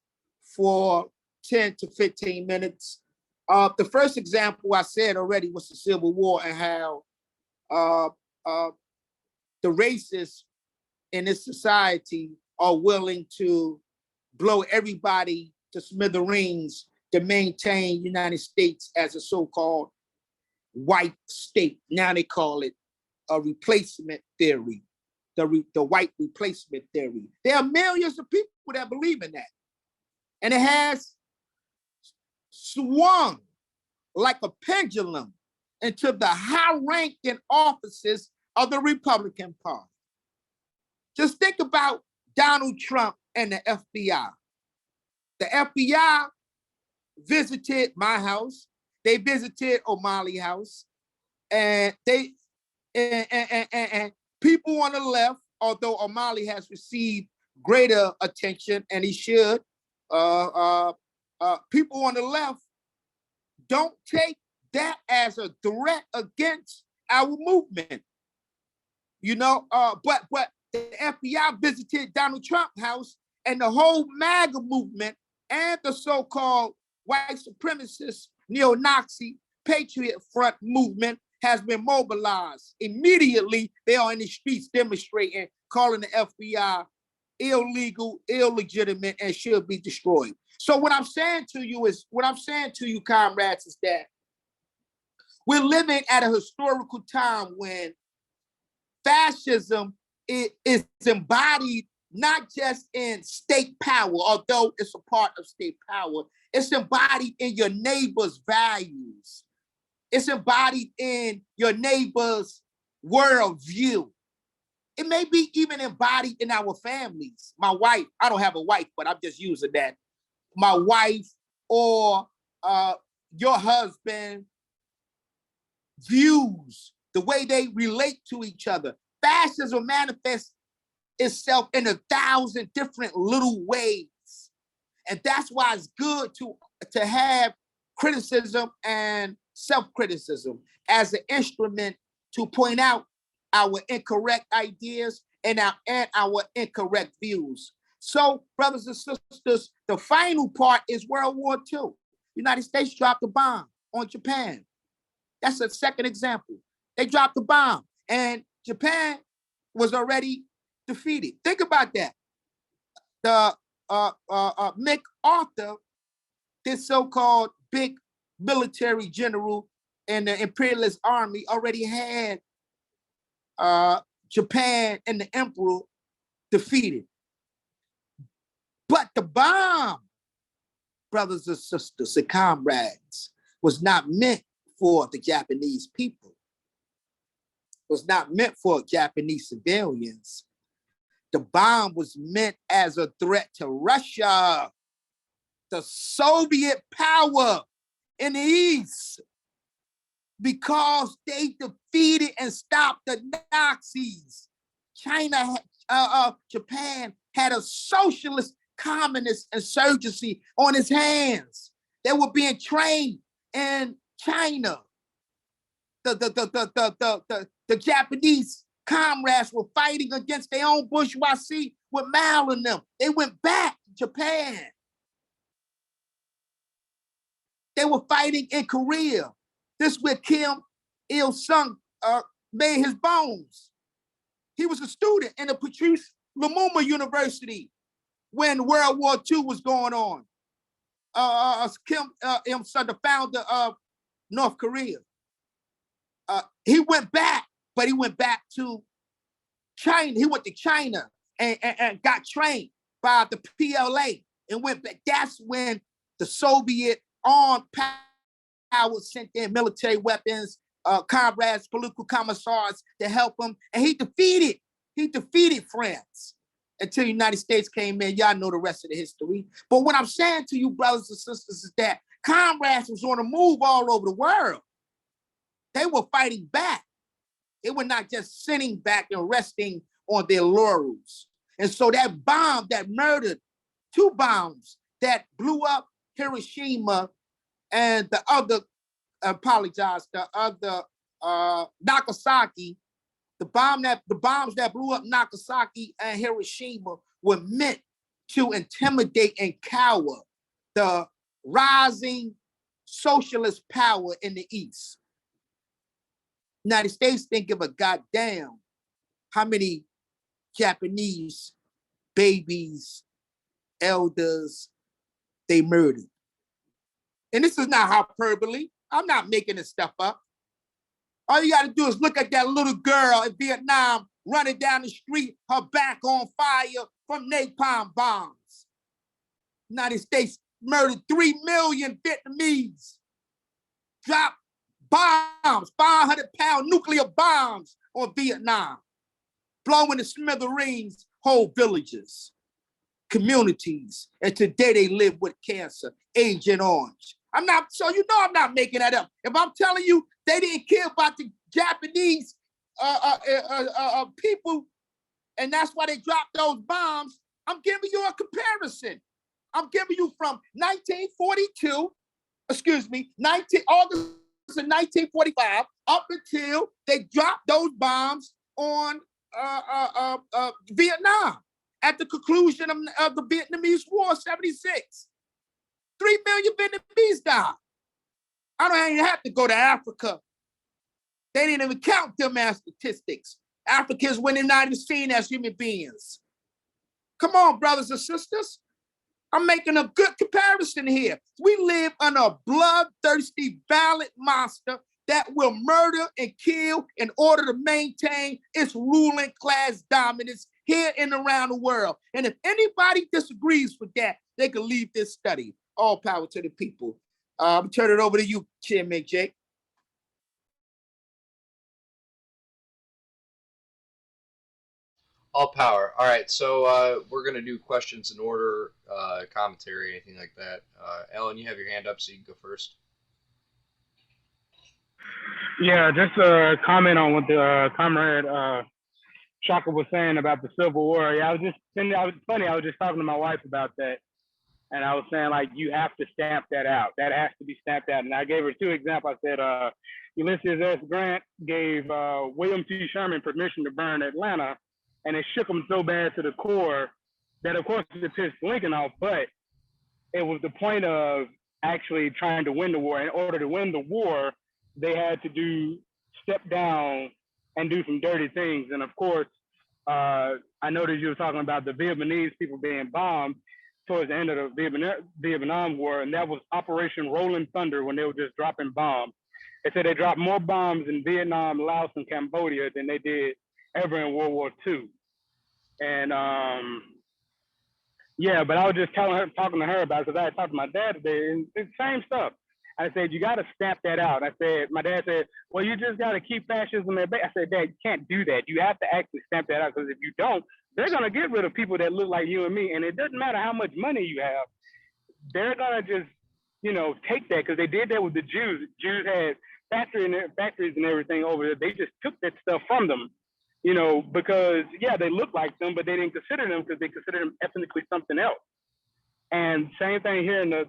for 10 to 15 minutes. The first example I said already was the Civil War and how the racists in this society are willing to blow everybody to smithereens to maintain the United States as a so-called white state. Now they call it a replacement theory, the white replacement theory. There are millions of people that believe in that. And it has swung like a pendulum into the high-ranking offices of the Republican Party. Just think about Donald Trump and the FBI. The FBI visited my house. They visited O'Malley's house. And and people on the left, although O'Malley has received greater attention, and he should, people on the left don't take that as a threat against our movement. You know, but the FBI visited Donald Trump's house, and the whole MAGA movement and the so-called white supremacist, neo-Nazi, Patriot Front movement has been mobilized. Immediately, they are in the streets demonstrating, calling the FBI illegal, illegitimate, and should be destroyed. So what I'm saying to you, comrades, is that we're living at a historical time when fascism is embodied not just in state power, although it's a part of state power, it's embodied in your neighbor's values. It's embodied in your neighbor's worldview. It may be even embodied in our families. My wife, I don't have a wife, but I'm just using that. My wife or your husband views, the way they relate to each other. Fascism manifests itself in 1,000 different little ways. And that's why it's good to have criticism and self-criticism as an instrument to point out our incorrect ideas and our incorrect views. So, brothers and sisters, the final part is World War II. United States dropped a bomb on Japan. That's a second example. They dropped the bomb, and Japan was already defeated. Think about that. The MacArthur, this so-called big military general in the imperialist army, already had Japan and the emperor defeated. But the bomb, brothers and sisters and comrades, was not meant for the Japanese people. It was not meant for Japanese civilians. The bomb was meant as a threat to Russia, the Soviet power in the East, because they defeated and stopped the Nazis. Japan had a socialist communist insurgency on its hands. They were being trained in China. The Japanese comrades were fighting against their own bourgeoisie with Mao and them. They went back to Japan. They were fighting in Korea. This is where Kim Il-sung made his bones. He was a student in the Patrice Lumumba University when World War II was going on. Kim Il-sung, the founder of North Korea. He went back, but he went back to China. He went to China and got trained by the PLA and went back. That's when the Soviet armed power sent their military weapons, comrades, political commissars to help him. And he defeated France. until the United States came in. Y'all know the rest of the history. But what I'm saying to you, brothers and sisters, is that comrades was on the move all over the world. They were fighting back. They were not just sitting back and resting on their laurels. And so that bomb that murdered, 2 bombs that blew up Hiroshima and the other, Nagasaki, the bombs that blew up Nagasaki and Hiroshima were meant to intimidate and cower the rising socialist power in the East. United States didn't give a goddamn how many Japanese babies, elders they murdered. And this is not hyperbole. I'm not making this stuff up. All you gotta do is look at that little girl in Vietnam running down the street, her back on fire from napalm bombs. United States murdered 3 million Vietnamese. Dropped bombs, 500-pound nuclear bombs on Vietnam, blowing to smithereens whole villages, communities, and today they live with cancer, Agent Orange. I'm not making that up. If I'm telling you they didn't care about the Japanese people, and that's why they dropped those bombs, I'm giving you a comparison. I'm giving you from 1942, August of 1945, up until they dropped those bombs on Vietnam at the conclusion of the Vietnamese War, 76. 3 million Vietnamese died. I don't even have to go to Africa. They didn't even count them as statistics. Africans were not even seen as human beings. Come on, brothers and sisters. I'm making a good comparison here. We live under a bloodthirsty, violent monster that will murder and kill in order to maintain its ruling class dominance here and around the world. And if anybody disagrees with that, they can leave this study. All power to the people. Turn it over to you, Chairman Jake. All power. All right, so we're gonna do questions in order, commentary, anything like that. Ellen, you have your hand up, so you can go first. Yeah, just a comment on what the comrade Shaka was saying about the Civil War. Yeah, I was just talking to my wife about that, and I was saying, like, you have to stamp that out. That has to be stamped out. And I gave her 2 examples. I said, Ulysses S. Grant gave William T. Sherman permission to burn Atlanta, and it shook him so bad to the core that, of course, it pissed Lincoln off, but it was the point of actually trying to win the war. In order to win the war, they had to step down and do some dirty things. And of course, I noticed you were talking about the Vietnamese people being bombed towards the end of the Vietnam War, and that was Operation Rolling Thunder, when they were just dropping bombs. They said they dropped more bombs in Vietnam, Laos, and Cambodia than they did ever in World War II. And yeah, but I was just talking to her about it, because I had talked to my dad today, and it's the same stuff. I said, you got to stamp that out. My dad said, well, you just got to keep fascism at bay. I said, Dad, you can't do that. You have to actually stamp that out, because if you don't, they're going to get rid of people that look like you and me. And it doesn't matter how much money you have. They're going to just, take that, because they did that with the Jews. Jews had factories and everything over there. They just took that stuff from them, because, yeah, they look like them, but they didn't consider them because they considered them ethnically something else. And same thing here in the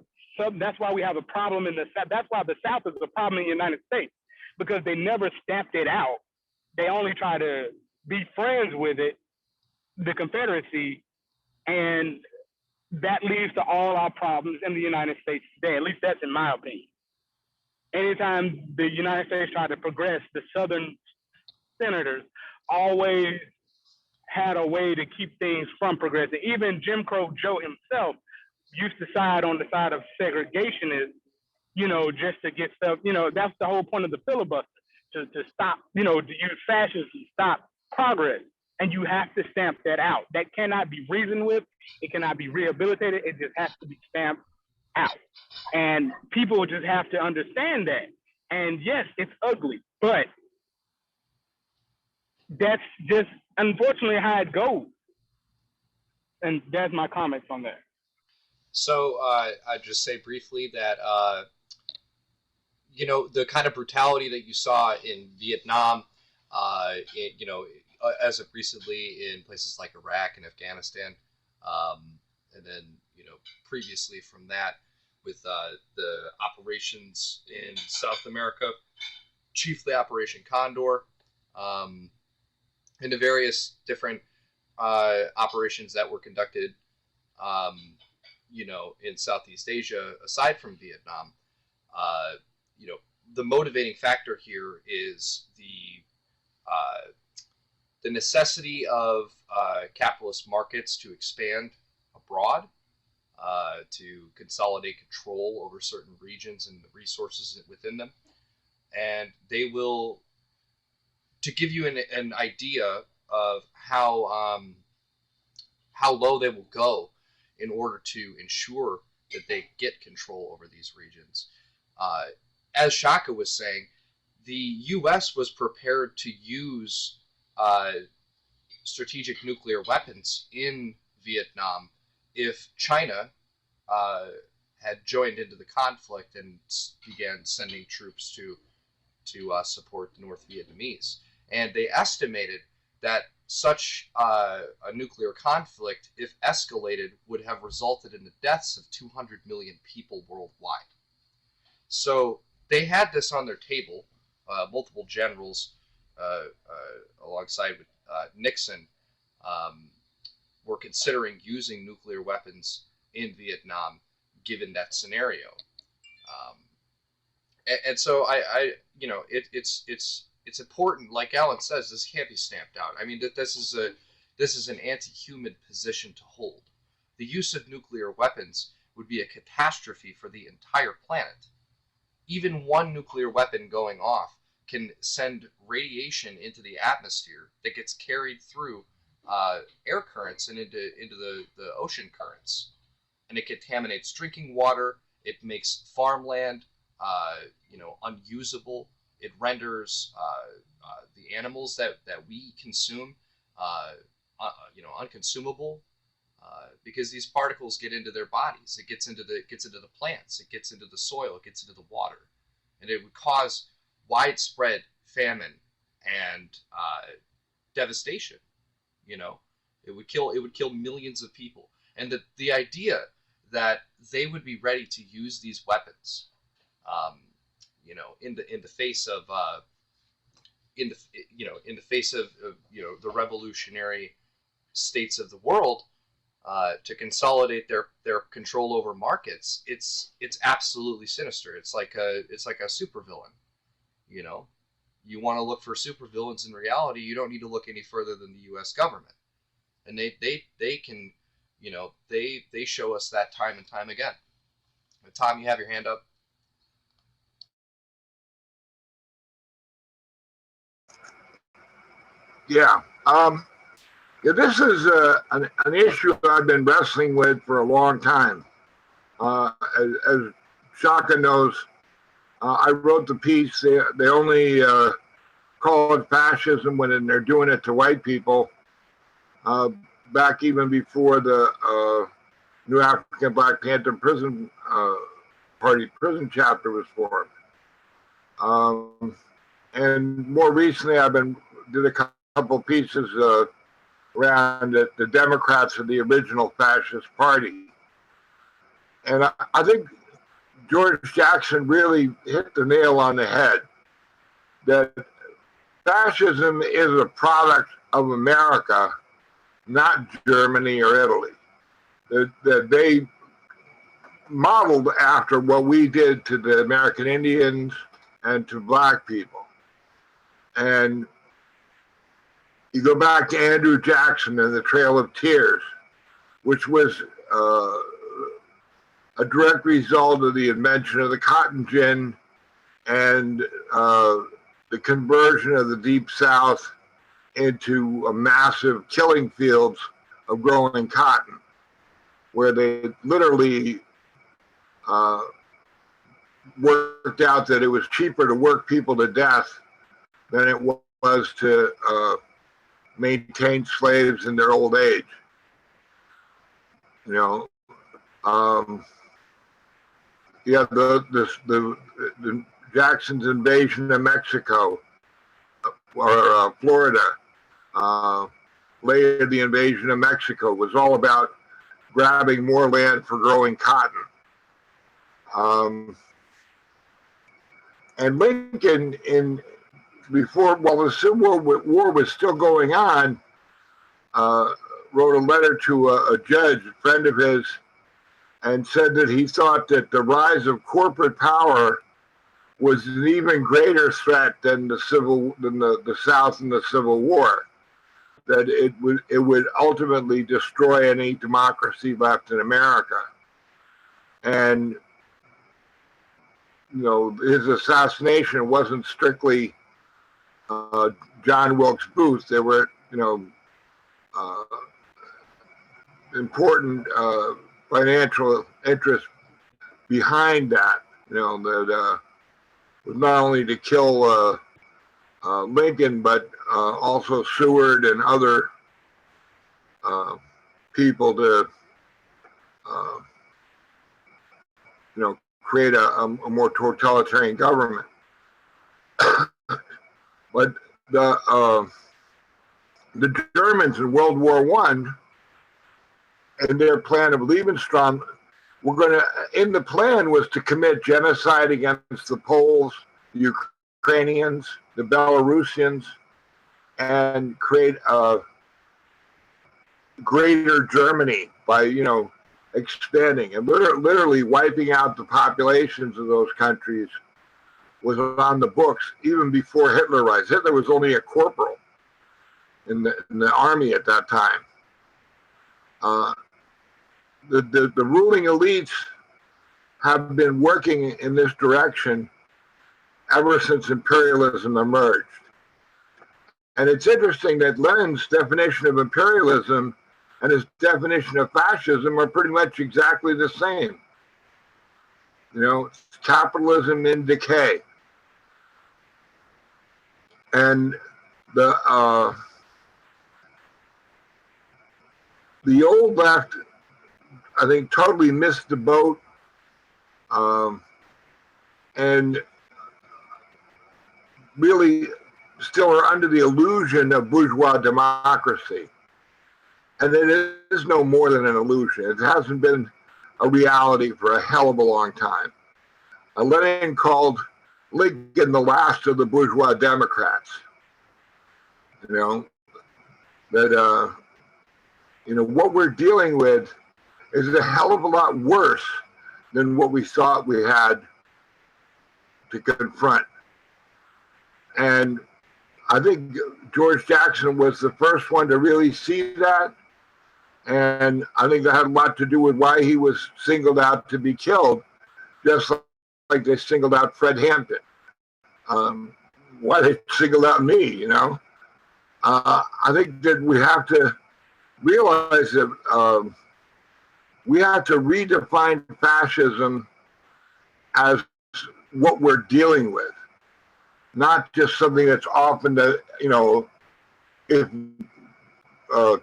that's why we have a problem in the South. That's why the South is a problem in the United States, because they never stamped it out. They only try to be friends with it, the Confederacy, and that leads to all our problems in the United States today. At least that's in my opinion. Anytime the United States tried to progress, the Southern senators always had a way to keep things from progressing. Even Jim Crow Joe himself used to side on the side of segregationists, just to get stuff, that's the whole point of the filibuster, to stop, to use fascism to stop progress. And you have to stamp that out. That cannot be reasoned with. It cannot be rehabilitated. It just has to be stamped out. And people just have to understand that. And yes, it's ugly, but that's just unfortunately how it goes. And that's my comments on that. So I'd just say briefly that the kind of brutality that you saw in Vietnam, as of recently in places like Iraq and Afghanistan, and then previously from that with the operations in South America, chiefly Operation Condor, and the various different operations that were conducted, in Southeast Asia aside from Vietnam. The motivating factor here is the necessity of capitalist markets to expand abroad, to consolidate control over certain regions and the resources within them. And they will, to give you an idea of how low they will go in order to ensure that they get control over these regions. As Shaka was saying, the U.S. was prepared to use strategic nuclear weapons in Vietnam if China had joined into the conflict and began sending troops to support the North Vietnamese. And they estimated that such a nuclear conflict, if escalated, would have resulted in the deaths of 200 million people worldwide. So they had this on their table. Multiple generals, alongside with Nixon, were considering using nuclear weapons in Vietnam, given that scenario. And so it's important. Like Alan says, this can't be stamped out. I mean, that this is an anti-human position to hold. The use of nuclear weapons would be a catastrophe for the entire planet. Even one nuclear weapon going off can send radiation into the atmosphere that gets carried through air currents and into the ocean currents, and it contaminates drinking water. It makes farmland unusable. It renders the animals that we consume unconsumable, because these particles get into their bodies. It gets into the plants. It gets into the soil. It gets into the water, and it would cause widespread famine and devastation. It would kill millions of people. And the idea that they would be ready to use these weapons, in the face of the revolutionary states of the world, to consolidate their control over markets, it's absolutely sinister. It's like a supervillain. You want to look for supervillains in reality, you don't need to look any further than the U.S. government, and they can, they show us that time and time again. Tom, you have your hand up. Yeah. This is an issue I've been wrestling with for a long time. As Shaka knows, I wrote the piece. They only call it fascism when they're doing it to white people. Back even before the new Afrikan Black Panther prison prison chapter was formed. And more recently, did a couple pieces around the Democrats of the original fascist party. And I think George Jackson really hit the nail on the head, that fascism is a product of America, not Germany or Italy. That they modeled after what we did to the American Indians and to black people. And you go back to Andrew Jackson and the Trail of Tears, which was a direct result of the invention of the cotton gin and the conversion of the Deep South into a massive killing fields of growing cotton, where they literally worked out that it was cheaper to work people to death than it was to maintain slaves in their old age. You know, yeah, the Jackson's invasion of Mexico or Florida, later the invasion of Mexico was all about grabbing more land for growing cotton. And Lincoln, while the Civil War was still going on, wrote a letter to a judge, a friend of his, and said that he thought that the rise of corporate power was an even greater threat than the South in the Civil War. That it would ultimately destroy any democracy left in America. And you know, his assassination wasn't strictly John Wilkes Booth. There were, you know, important financial interests behind that. You know, that was not only to kill Lincoln, but also Seward and other people to, you know, create a more totalitarian government. But the Germans in World War I, and their plan of Lebensraum, were going to, in the plan was to commit genocide against the Poles, the Ukrainians, the Belarusians, and create a greater Germany by, you know, expanding and literally wiping out the populations of those countries was on the books even before Hitler rise. Hitler was only a corporal in the army at that time. The ruling elites have been working in this direction ever since imperialism emerged. And it's interesting that Lenin's definition of imperialism and his definition of fascism are pretty much exactly the same. You know, it's capitalism in decay. And the old left, I think, totally missed the boat, and really still are under the illusion of bourgeois democracy. And it is no more than an illusion. It hasn't been a reality for a hell of a long time. Lenin called Lincoln the last of the bourgeois Democrats. You know, that, you know, what we're dealing with is a hell of a lot worse than what we thought we had to confront. And I think George Jackson was the first one to really see that. And I think that had a lot to do with why he was singled out to be killed, just like they singled out Fred Hampton. Why they singled out me, you know? I think that we have to realize that we have to redefine fascism as what we're dealing with, not just something that's often that, you know, if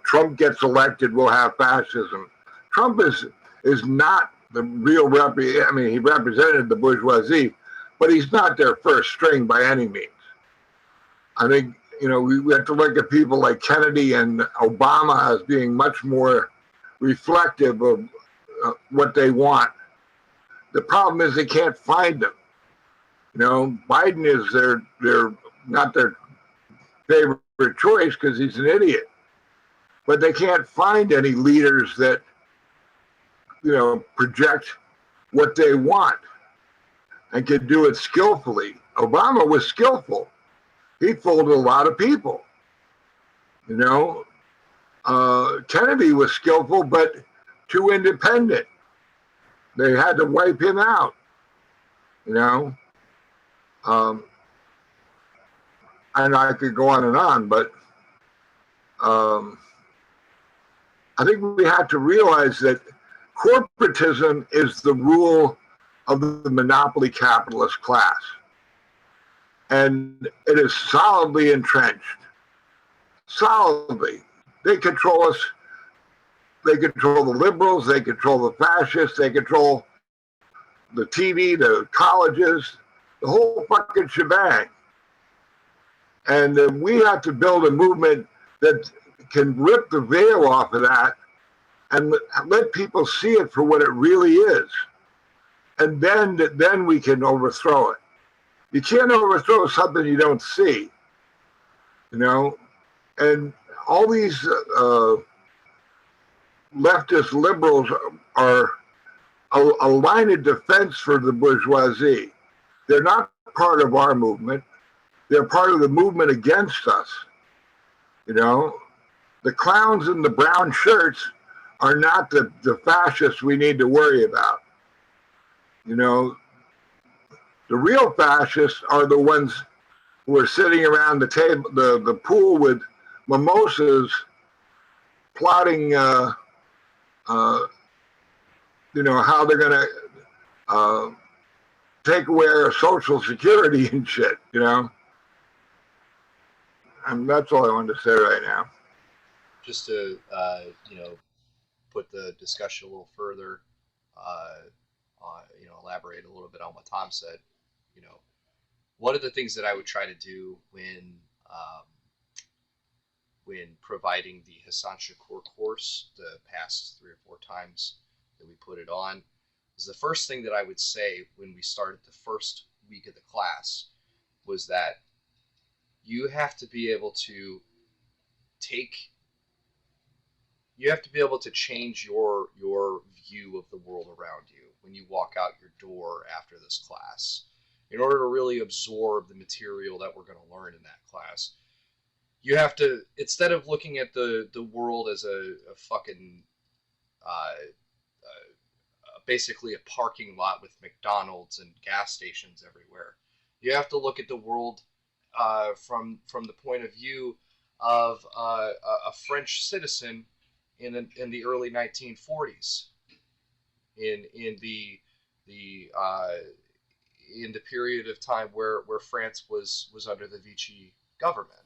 Trump gets elected, we'll have fascism. Trump is not the real I mean, he represented the bourgeoisie, but he's not their first string by any means. I think, you know, we have to look at people like Kennedy and Obama as being much more reflective of what they want. The problem is they can't find them. You know, Biden is not their favorite choice because he's an idiot. But they can't find any leaders that, you know, project what they want and can do it skillfully. Obama was skillful. He fooled a lot of people. You know, Kennedy was skillful, but too independent. They had to wipe him out. You know, and I could go on, but I think we have to realize that corporatism is the rule of the monopoly capitalist class. And it is solidly entrenched. Solidly. They control us. They control the liberals, they control the fascists, they control the TV, the colleges, the whole fucking shebang. And we have to build a movement that can rip the veil off of that and let people see it for what it really is. And then we can overthrow it. You can't overthrow something you don't see, you know? And all these leftist liberals are a line of defense for the bourgeoisie. They're not part of our movement. They're part of the movement against us, you know? The clowns in the brown shirts are not the fascists we need to worry about. You know, the real fascists are the ones who are sitting around the table, the pool with mimosas, plotting, you know, how they're going to take away our Social Security and shit, you know? And that's all I wanted to say right now. Just to, you know, put the discussion a little further, you know, elaborate a little bit on what Tom said. You know, one of the things that I would try to do when providing the Hassan Shakur course the past 3 or 4 times that we put it on is the first thing that I would say when we started the first week of the class was that you have to be able to change your view of the world around you when you walk out your door after this class. In order to really absorb the material that we're going to learn in that class, you have to, instead of looking at the world as a fucking basically a parking lot with McDonald's and gas stations everywhere, you have to look at the world from the point of view of a French citizen in the early 1940s, in the period of time where France was under the Vichy government.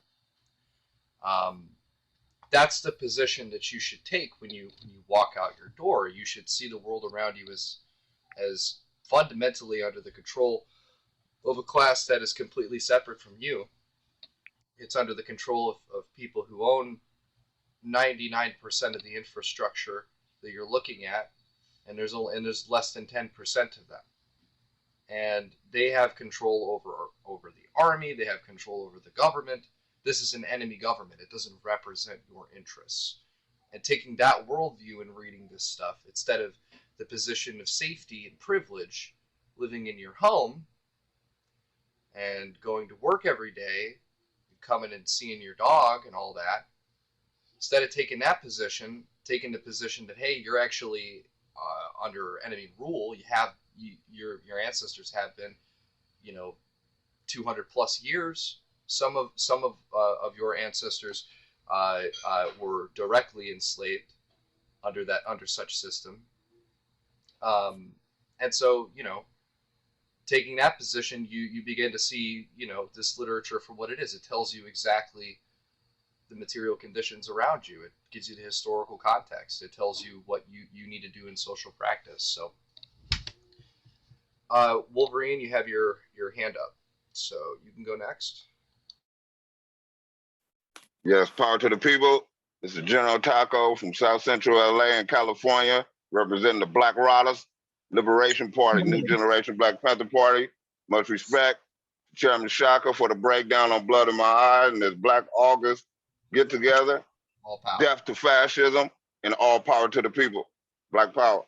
That's the position that you should take when you walk out your door. You should see the world around you as fundamentally under the control of a class that is completely separate from you. It's under the control of people who own 99% of the infrastructure that you're looking at, and there's less than 10% of them. And they have control over the army, they have control over the government. This is an enemy government. It doesn't represent your interests. And taking that worldview and reading this stuff, instead of the position of safety and privilege, living in your home and going to work every day, coming and seeing your dog and all that, instead of taking that position, taking the position that, hey, you're actually under enemy rule. Your ancestors have been, 200 plus years. Some of your ancestors were directly enslaved under such system. And so, taking that position, you begin to see, this literature for what it is. It tells you exactly the material conditions around you. It gives you the historical context. It tells you what you need to do in social practice. So, Wolverine, you have your hand up, so you can go next. Yes, power to the people. This is General Taco from South Central LA and California, representing the Black Riders Liberation Party, New Generation Black Panther Party. Much respect. Chairman Shaka for the breakdown on Blood in My Eyes and this Black August get together. All power. Death to fascism and all power to the people. Black power.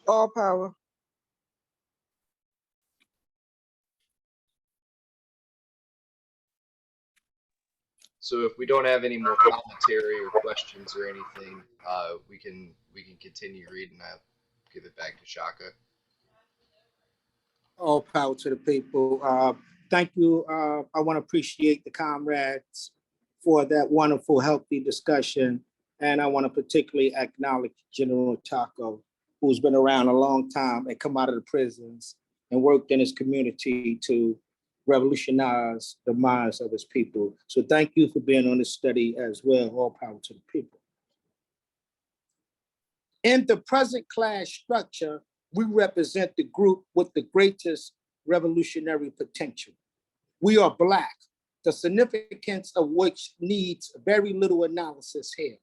All power. So if we don't have any more commentary or questions or anything, we can continue reading. I'll give it back to Shaka. All power to the people. Thank you. I want to appreciate the comrades for that wonderful, healthy discussion. And I want to particularly acknowledge General Taco, who's been around a long time and come out of the prisons and worked in his community to revolutionize the minds of his people. So thank you for being on this study as well. All power to the people. In the present class structure, we represent the group with the greatest revolutionary potential. We are Black, the significance of which needs very little analysis here.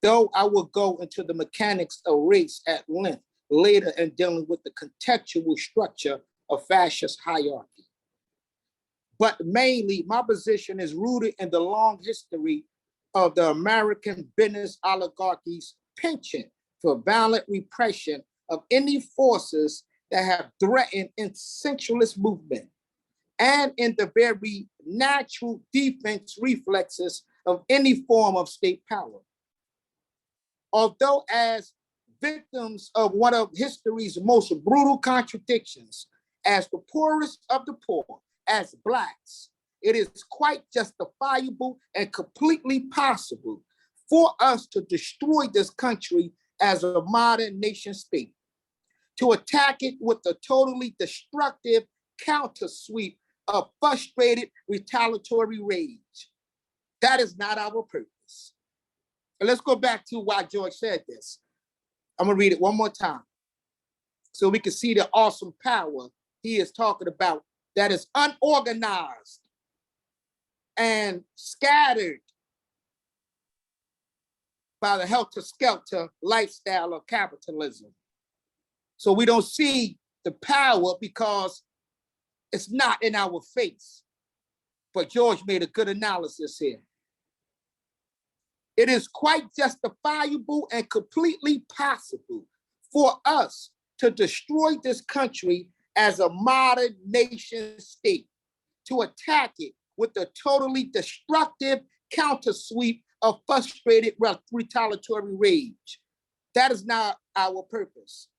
Though I will go into the mechanics of race at length later in dealing with the contextual structure of fascist hierarchy. But mainly, my position is rooted in the long history of the American business oligarchy's penchant for violent repression of any forces that have threatened essentialist movement, and in the very natural defense reflexes of any form of state power. Although as victims of one of history's most brutal contradictions, as the poorest of the poor, as Blacks, it is quite justifiable and completely possible for us to destroy this country as a modern nation state, to attack it with a totally destructive counter sweep of frustrated retaliatory rage. That is not our purpose. And let's go back to why George said this. I'm gonna read it one more time so we can see the awesome power he is talking about that is unorganized and scattered by the helter-skelter lifestyle of capitalism. So we don't see the power because it's not in our face. But George made a good analysis here. It is quite justifiable and completely possible for us to destroy this country as a modern nation state, to attack it with a totally destructive counter sweep of frustrated retaliatory rage. That is not our purpose.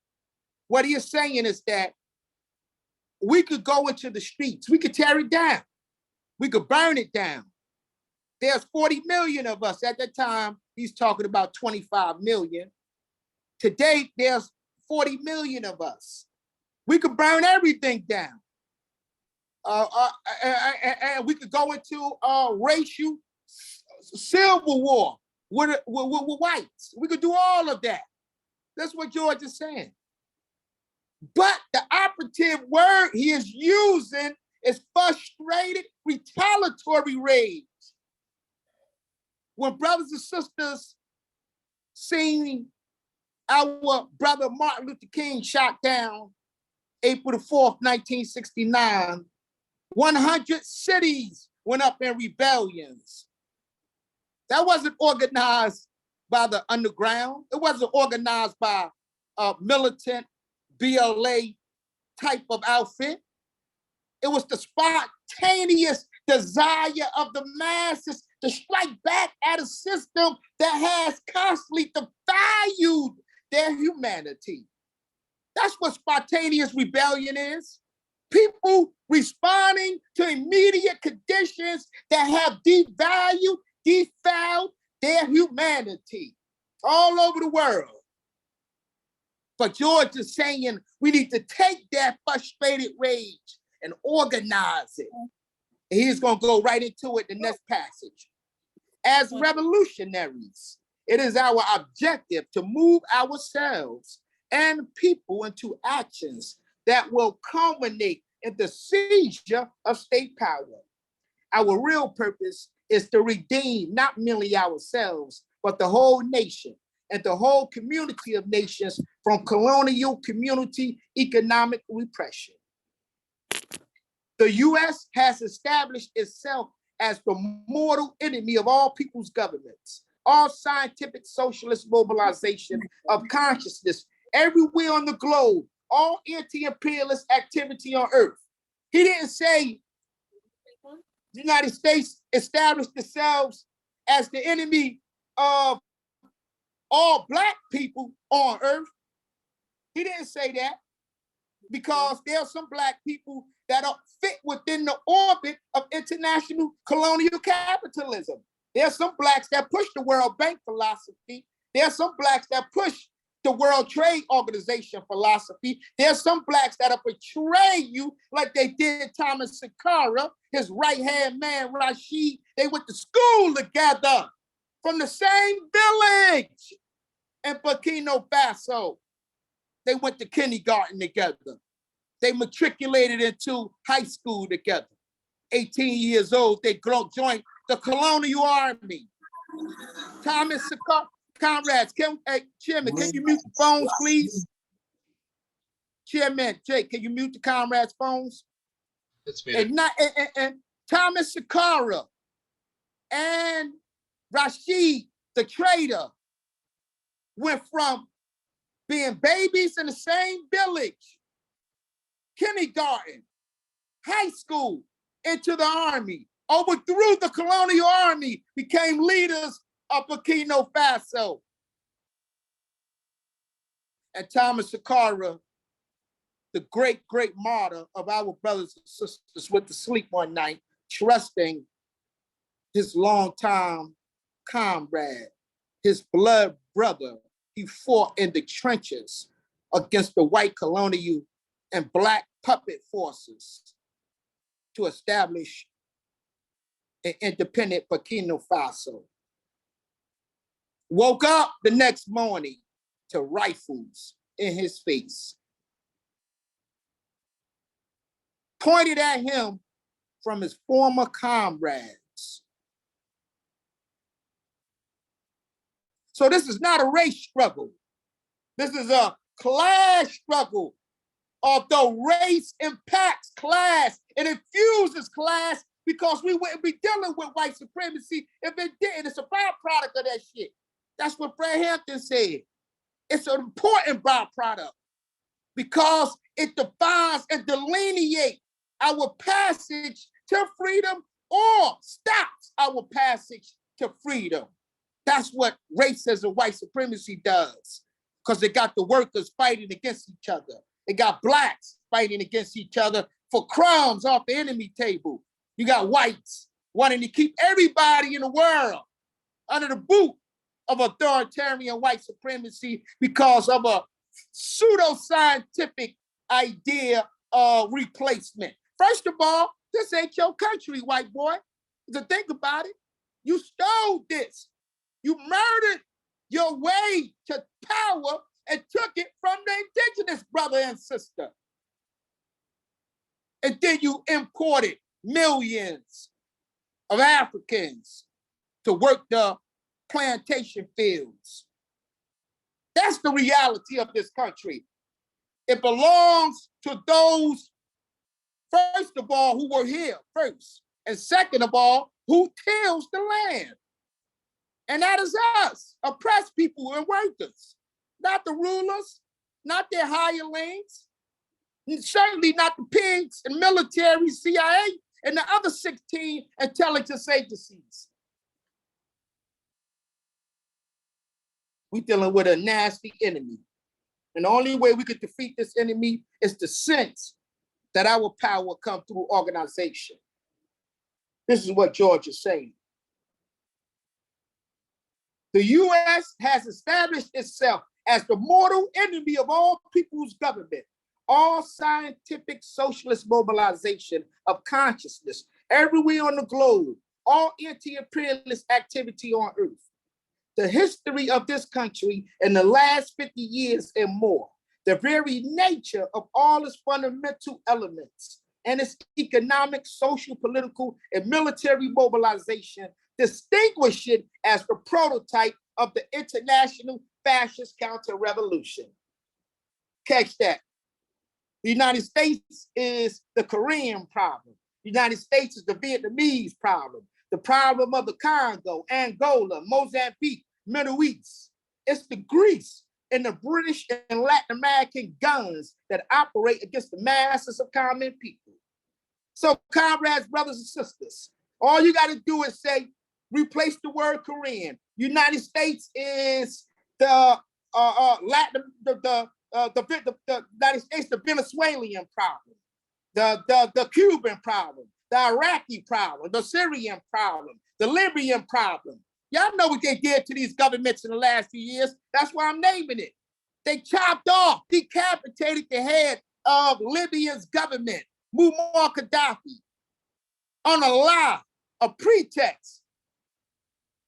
What he is saying is that we could go into the streets, we could tear it down, we could burn it down. There's 40 million of us. At that time, he's talking about 25 million. Today, there's 40 million of us. We could burn everything down. And we could go into racial civil war with whites. We could do all of that. That's what George is saying. But the operative word he is using is frustrated retaliatory rage. When brothers and sisters seen our brother Martin Luther King shot down April the 4th, 1969, 100 cities went up in rebellions. That wasn't organized by the underground. It wasn't organized by a militant BLA type of outfit. It was the spontaneous desire of the masses to strike back at a system that has constantly devalued their humanity. That's what spontaneous rebellion is. People responding to immediate conditions that have devalued, defiled their humanity all over the world. But George is saying we need to take that frustrated rage and organize it. And he's going to go right into it, the next passage. As revolutionaries, it is our objective to move ourselves and people into actions that will culminate in the seizure of state power. Our real purpose is to redeem not merely ourselves, but the whole nation and the whole community of nations from colonial community economic repression. The US has established itself as the mortal enemy of all people's governments, all scientific socialist mobilization of consciousness everywhere on the globe, all anti-imperialist activity on earth. He didn't say the United States established themselves as the enemy of all Black people on earth. He didn't say that, because there are some Black people that are fit within the orbit of international colonial capitalism. There are some Blacks that push the World Bank philosophy. There are some Blacks that push the World Trade Organization philosophy. There are some Blacks that'll betray you like they did Thomas Sankara, his right-hand man, Rashid. They went to school together from the same village. and Burkina Faso. They went to kindergarten together. They matriculated into high school together. 18 years old, they joined the colonial army. Thomas Sakar, comrades, Chairman, can you mute the phones, please? Chairman, Jay, can you mute the comrades' phones? It's muted. And Thomas Sakara and Rashid, the traitor, went from being babies in the same village, kindergarten, high school, into the army, overthrew the colonial army, became leaders of Burkina Faso. And Thomas Sakara, the great, great martyr of our brothers and sisters, went to sleep one night, trusting his longtime comrade, his blood brother. He fought in the trenches against the white colonial and black puppet forces to establish an independent Burkina Faso. Woke up the next morning to rifles in his face, pointed at him from his former comrades. So this is not a race struggle. This is a class struggle. Although race impacts class, it infuses class, because we wouldn't be dealing with white supremacy if it didn't. It's a byproduct of that shit. That's what Fred Hampton said. It's an important byproduct because it defines and delineates our passage to freedom or stops our passage to freedom. That's what racism, white supremacy does, because it got the workers fighting against each other. It got blacks fighting against each other for crumbs off the enemy table. You got whites wanting to keep everybody in the world under the boot of authoritarian white supremacy because of a pseudoscientific idea of replacement. First of all, this ain't your country, white boy. To think about it, you stole this. You murdered your way to power and took it from the indigenous brother and sister. And then you imported millions of Africans to work the plantation fields. That's the reality of this country. It belongs to those, first of all, who were here first, and second of all, who tills the land. And that is us, oppressed people and workers, not the rulers, not their hirelings, and certainly not the pigs and military, CIA, and the other 16 intelligence agencies. We're dealing with a nasty enemy. And the only way we could defeat this enemy is to sense that our power comes through organization. This is what George is saying. The US has established itself as the mortal enemy of all people's government, all scientific socialist mobilization of consciousness everywhere on the globe, all anti-imperialist activity on earth. The history of this country in the last 50 years and more, the very nature of all its fundamental elements and its economic, social, political, and military mobilization distinguish it as the prototype of the international fascist counter-revolution. Catch that. The United States is the Korean problem. The United States is the Vietnamese problem, the problem of the Congo, Angola, Mozambique, Middle East. It's the Greece and the British and Latin American guns that operate against the masses of common people. So, comrades, brothers and sisters, all you got to do is say, replace the word Korean. United States is the United States, the Venezuelan problem, the Cuban problem, the Iraqi problem, the Syrian problem, the Libyan problem. Y'all know what they did to these governments in the last few years. That's why I'm naming it. They chopped off, decapitated the head of Libya's government, Muammar Gaddafi, on a lie, a pretext.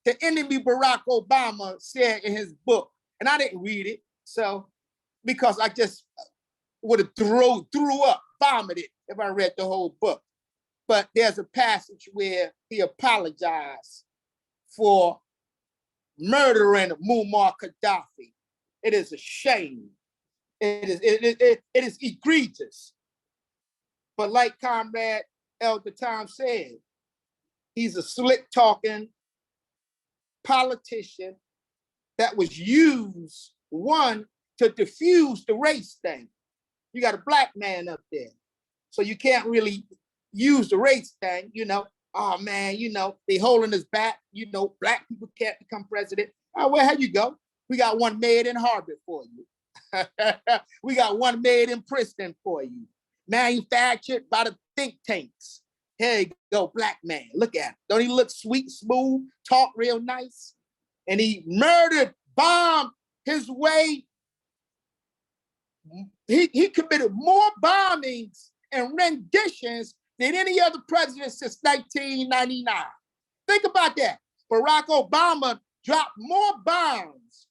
The enemy Barack Obama said in his book, And I didn't read it, so because I just would have threw up, vomited if I read the whole book. But there's a passage where he apologized for murdering Muammar Gaddafi. It is a shame. It is egregious. But like Comrade Elder Tom said, he's a slick-talking politician that was used, one, to diffuse the race thing. You got a black man up there, so you can't really use the race thing, you know. Oh man, you know, they holding us back, you know, black people can't become president. Oh, well, here you go. We got one made in Harvard for you. We got one made in Princeton for you. Manufactured by the think tanks. Here you go, black man. Look at him. Don't he look sweet, smooth, talk real nice? And he murdered, bombed his way. He committed more bombings and renditions than any other president since 1999. Think about that. Barack Obama dropped more bombs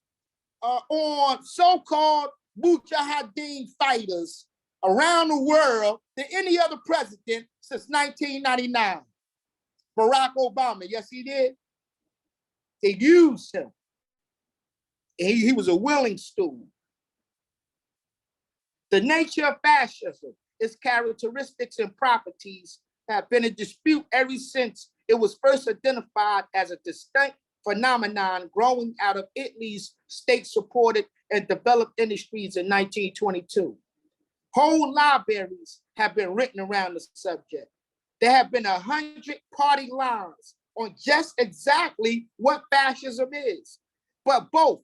on so-called Mujahideen fighters around the world than any other president since 1999. Barack Obama, yes, he did. They used him. He was a willing stool. The nature of fascism, its characteristics and properties have been in dispute ever since it was first identified as a distinct phenomenon growing out of Italy's state-supported and developed industries in 1922. Whole libraries have been written around the subject. There have been 100 party lines on just exactly what fascism is. But both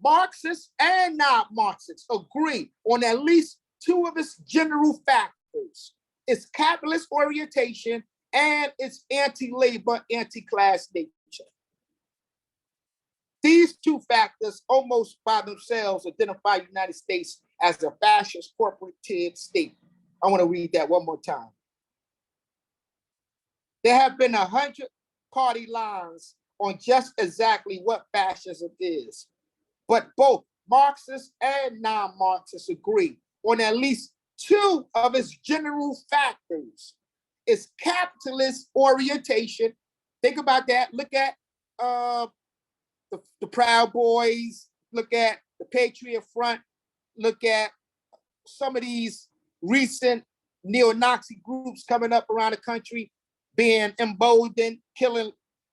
Marxists and non-Marxists agree on at least two of its general factors: its capitalist orientation and its anti-labor, anti-class nature. These two factors almost by themselves identify the United States as a fascist corporative state. I want to read that one more time. There have been 100 party lines on just exactly what fascism is. But both Marxists and non-Marxists agree on at least two of its general factors: its capitalist orientation. Think about that. Look at the Proud Boys. Look at the Patriot Front. Look at some of these recent neo-Nazi groups coming up around the country, being emboldened, killing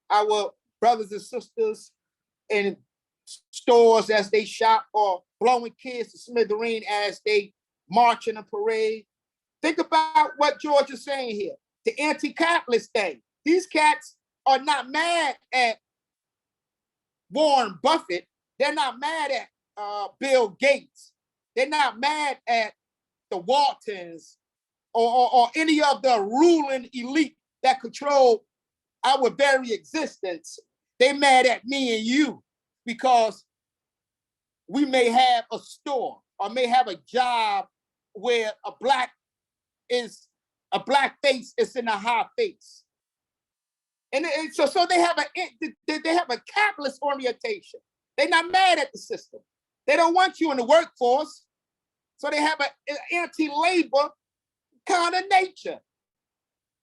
our brothers and sisters in stores as they shop, or blowing kids to smithereen as they march in a parade. Think about what George is saying here, the anti-capitalist thing. These cats are not mad at Warren Buffett. They're not mad at Bill Gates. They're not mad at the Waltons or any of the ruling elite that control our very existence. They're mad at me and you because we may have a store or may have a job where a black face is in a high face. And so they have a capitalist orientation. They're not mad at the system. They don't want you in the workforce. So they have an anti-labor kind of nature.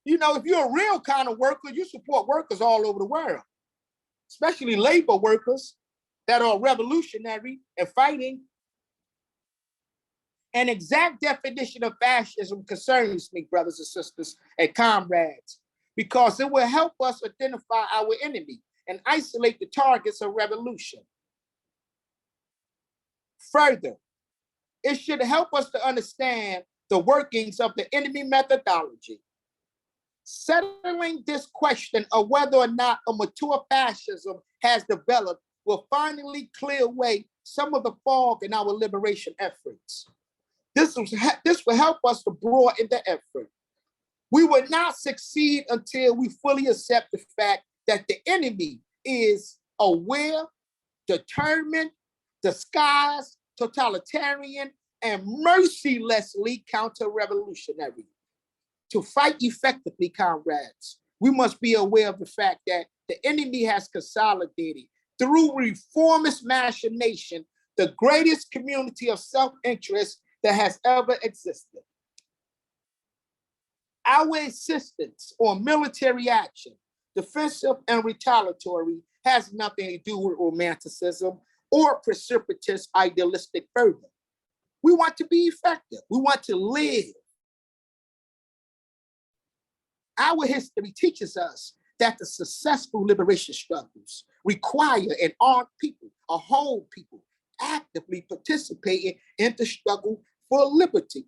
You know, if you're a real kind of worker, you support workers all over the world, especially labor workers that are revolutionary and fighting. An exact definition of fascism concerns me, brothers and sisters and comrades, because it will help us identify our enemy and isolate the targets of revolution. Further, it should help us to understand the workings of the enemy methodology. Settling this question of whether or not a mature fascism has developed will finally clear away some of the fog in our liberation efforts. This will help us to broaden the effort. We will not succeed until we fully accept the fact that the enemy is aware, determined, disguised, totalitarian, and mercilessly counter-revolutionary. To fight effectively, comrades, we must be aware of the fact that the enemy has consolidated through reformist machination the greatest community of self-interest that has ever existed. Our insistence on military action, defensive and retaliatory, has nothing to do with romanticism or precipitous idealistic fervor. We want to be effective. We want to live. Our history teaches us that the successful liberation struggles require an armed people, a whole people, actively participating in the struggle for liberty.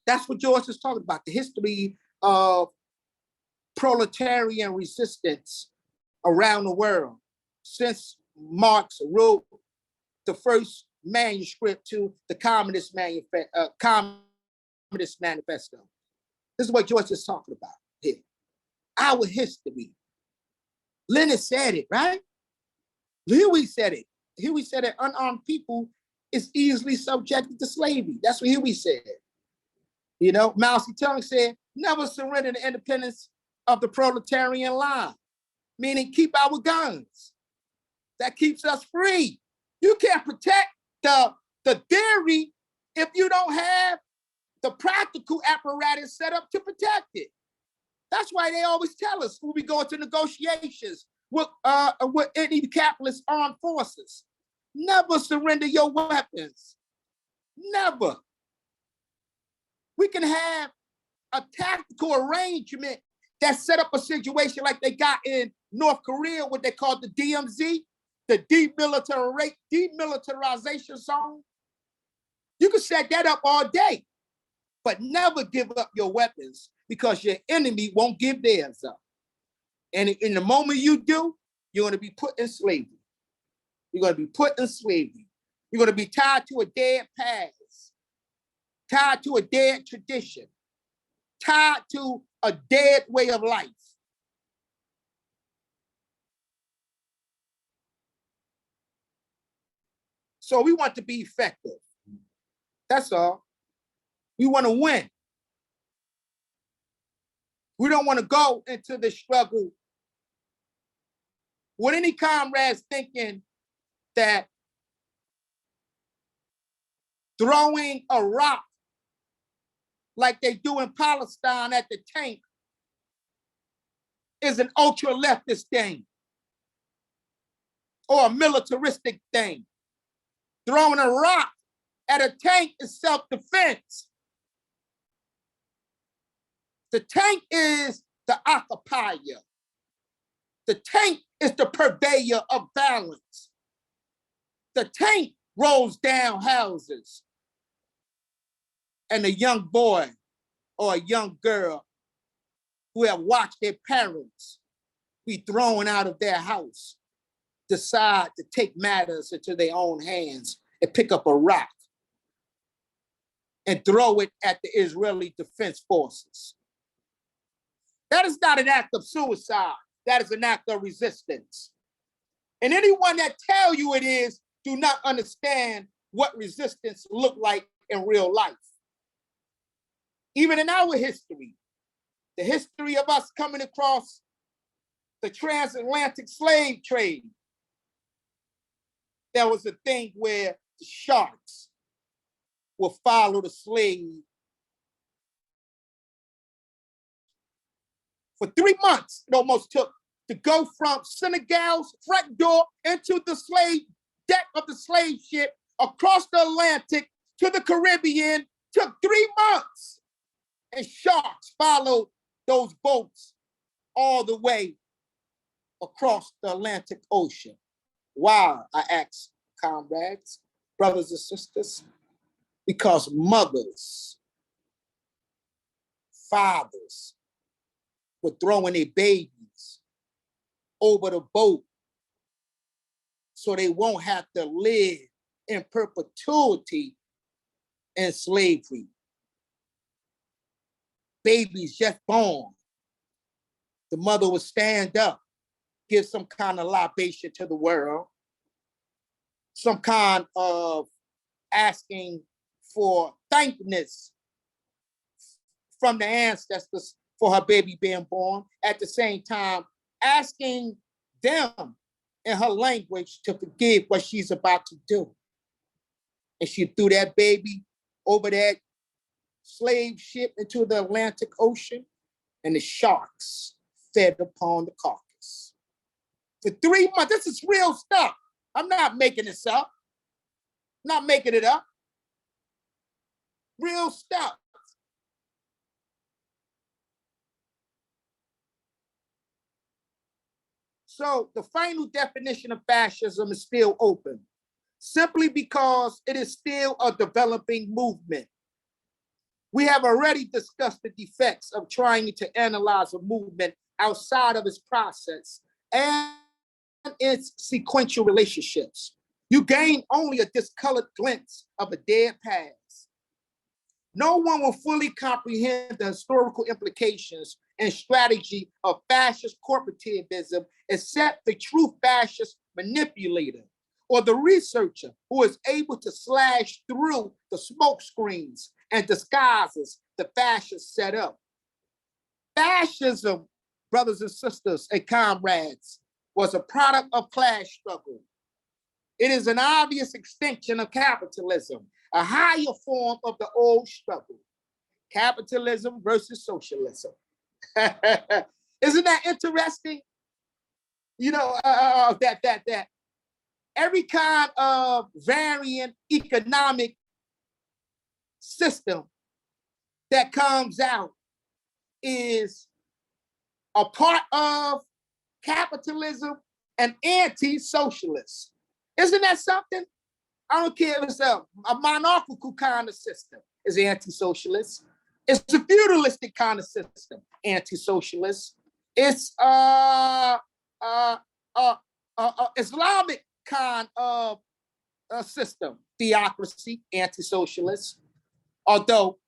That's what George is talking about, the history of proletarian resistance around the world since Marx wrote the first manuscript to the Communist Manifesto. This is what George is talking about here. Our history. Lenin said it, right? Here we said it. Here we said that unarmed people is easily subjected to slavery. That's what here we said. You know, Mao Zedong said, never surrender the independence of the proletarian line, meaning keep our guns. That keeps us free. You can't protect the theory if you don't have the practical apparatus set up to protect it. That's why they always tell us when we go into negotiations with any capitalist armed forces, never surrender your weapons. Never. We can have a tactical arrangement that set up a situation like they got in North Korea, what they call the DMZ, the demilitarization zone. You can set that up all day, but never give up your weapons because your enemy won't give theirs up. And in the moment you do, you're going to be put in slavery. You're going to be put in slavery. You're going to be tied to a dead past, tied to a dead tradition, tied to a dead way of life. So we want to be effective. That's all. We want to win. We don't want to go into the struggle with any comrades thinking that throwing a rock like they do in Palestine at the tank is an ultra-leftist thing or a militaristic thing. Throwing a rock at a tank is self-defense. The tank is the occupier. The tank is the purveyor of balance. The tank rolls down houses. And a young boy or a young girl who have watched their parents be thrown out of their house decide to take matters into their own hands and pick up a rock and throw it at the Israeli Defense Forces. That is not an act of suicide. That is an act of resistance. And anyone that tell you it is do not understand what resistance look like in real life. Even in our history, the history of us coming across the transatlantic slave trade, there was a thing where the sharks will follow the slave for 3 months. It almost took to go from Senegal's front door into the slave deck of the slave ship across the Atlantic to the Caribbean. Took 3 months. And sharks followed those boats all the way across the Atlantic Ocean. Why, I ask comrades, brothers and sisters? Because mothers, fathers were throwing their babies over the boat so they won't have to live in perpetuity in slavery. Babies just born, the mother would stand up, give some kind of libation to the world, some kind of asking for thankfulness from the ancestors for her baby being born, at the same time asking them in her language to forgive what she's about to do. And she threw that baby over that slave ship into the Atlantic Ocean, and the sharks fed upon the carcass. For 3 months, this is real stuff. I'm not making this up. Not making it up. Real stuff. So the final definition of fascism is still open, simply because it is still a developing movement. We have already discussed the defects of trying to analyze a movement outside of its process and its sequential relationships. You gain only a discolored glimpse of a dead past. No one will fully comprehend the historical implications and strategy of fascist corporativism except the true fascist manipulator or the researcher who is able to slash through the smoke screens and disguises the fascist setup. Fascism, brothers and sisters and comrades, was a product of class struggle. It is an obvious extension of capitalism, a higher form of the old struggle. Capitalism versus socialism. Isn't that interesting? You know, that every kind of variant economic system that comes out is a part of capitalism and anti-socialist. Isn't that something? I don't care if it's a monarchical kind of system, is anti-socialist. It's a feudalistic kind of system, anti-socialist. It's Islamic kind of system, theocracy, anti-socialist. Although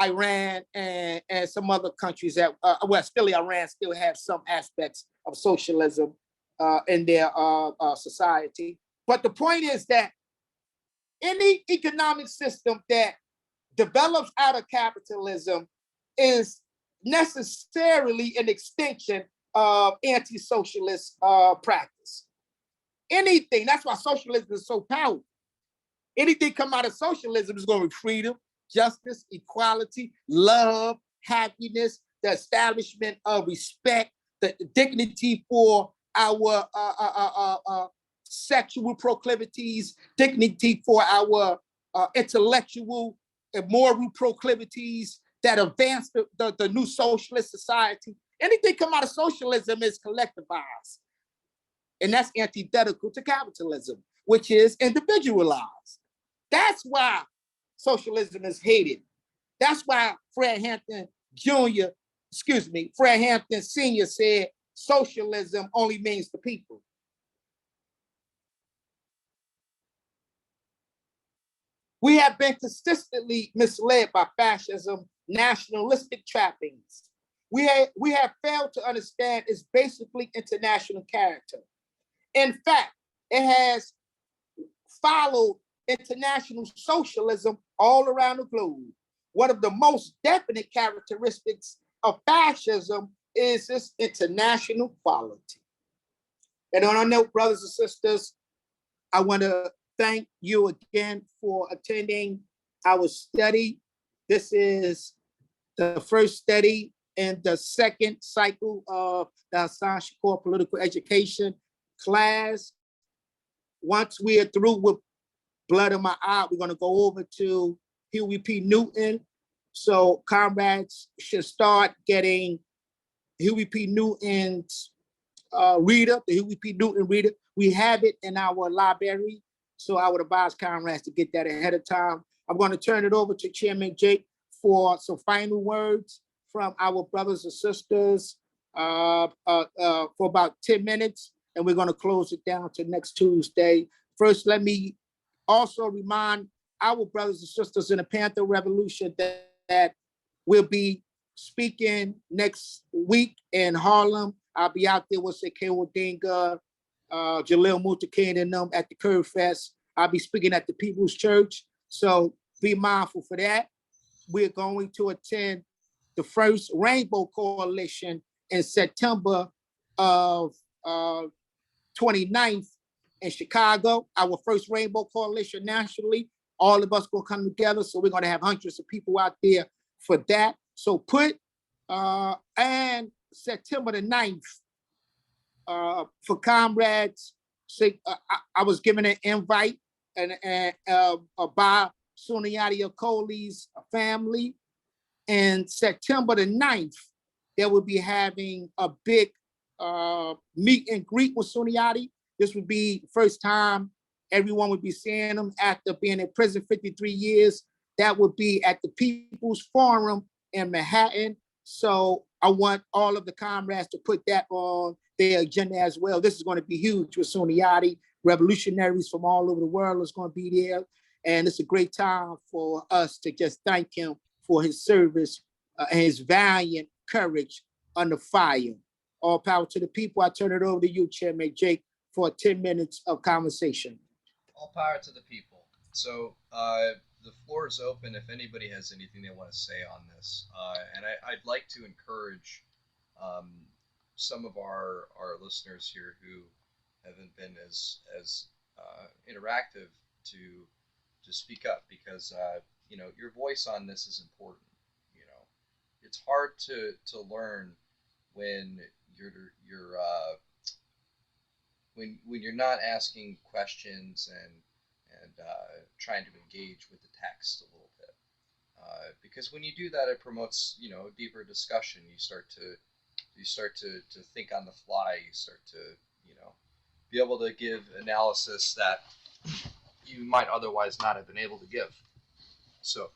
Iran and some other countries that, still Iran still have some aspects of socialism in their society. But the point is that any economic system that develops out of capitalism is necessarily an extension of anti-socialist practice. Anything, that's why socialism is so powerful. Anything come out of socialism is going to be freedom, justice, equality, love, happiness, the establishment of respect, the dignity for our sexual proclivities, dignity for our intellectual and moral proclivities that advance the new socialist society. Anything come out of socialism is collectivized. And that's antithetical to capitalism, which is individualized. That's why socialism is hated. That's why Fred Hampton Sr. said socialism only means the people. We have been consistently misled by fascism, nationalistic trappings. We have failed to understand its basically international character. In fact, it has followed international socialism all around the globe. One of the most definite characteristics of fascism is its international quality. And on a note, brothers and sisters, I want to thank you again for attending our study. This is the first study in the second cycle of the Hassan Shakur Political Education class. Once we are through with Blood in My Eye, we're going to go over to Huey P. Newton. So comrades should start getting Huey P. Newton's reader, the Huey P. Newton reader. We have it in our library. So I would advise comrades to get that ahead of time. I'm going to turn it over to Chairman Jake for some final words from our brothers and sisters for about 10 minutes. And we're going to close it down to next Tuesday. First, let me also remind our brothers and sisters in the Panther Revolution that we'll be speaking next week in Harlem. I'll be out there with Sekou Odinga, Jalil Mutakane and them at the Curve Fest. I'll be speaking at the People's Church. So be mindful for that. We're going to attend the first Rainbow Coalition in September of 29th in Chicago, our first Rainbow Coalition nationally. All of us gonna come together. So we're gonna have hundreds of people out there for that. So and September the 9th, for comrades, I was given an invite and by Sunayati Okoli's family. And September the 9th, they will be having a big meet and greet with Sunayati. This would be the first time everyone would be seeing him after being in prison 53 years. That would be at the People's Forum in Manhattan. So I want all of the comrades to put that on their agenda as well. This is going to be huge with Sunayati. Revolutionaries from all over the world is going to be there. And it's a great time for us to just thank him for his service and his valiant courage under fire. All power to the people. I turn it over to you, Chairman Jake, for 10 minutes of conversation. All power to the people. So the floor is open if anybody has anything they want to say on this. And I'd like to encourage some of our listeners here who haven't been as interactive to speak up, because you know, your voice on this is important. You know, it's hard to learn when you're not asking questions and trying to engage with the text a little bit, because when you do that, it promotes, you know, deeper discussion. You start to think on the fly. You start to, you know, be able to give analysis that you might otherwise not have been able to give. So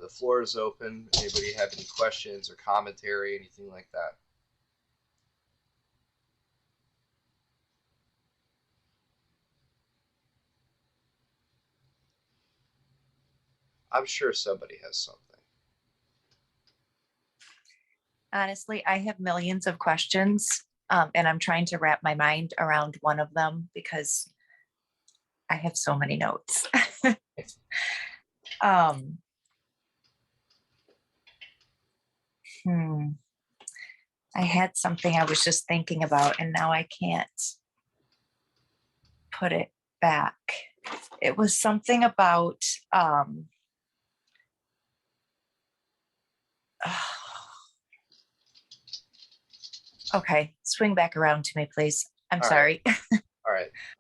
the floor is open. Anybody have any questions or commentary, anything like that? I'm sure somebody has something. Honestly, I have millions of questions, and I'm trying to wrap my mind around one of them because I have so many notes. I had something I was just thinking about, and now I can't put it back. It was something about okay, swing back around to me, please. I'm sorry.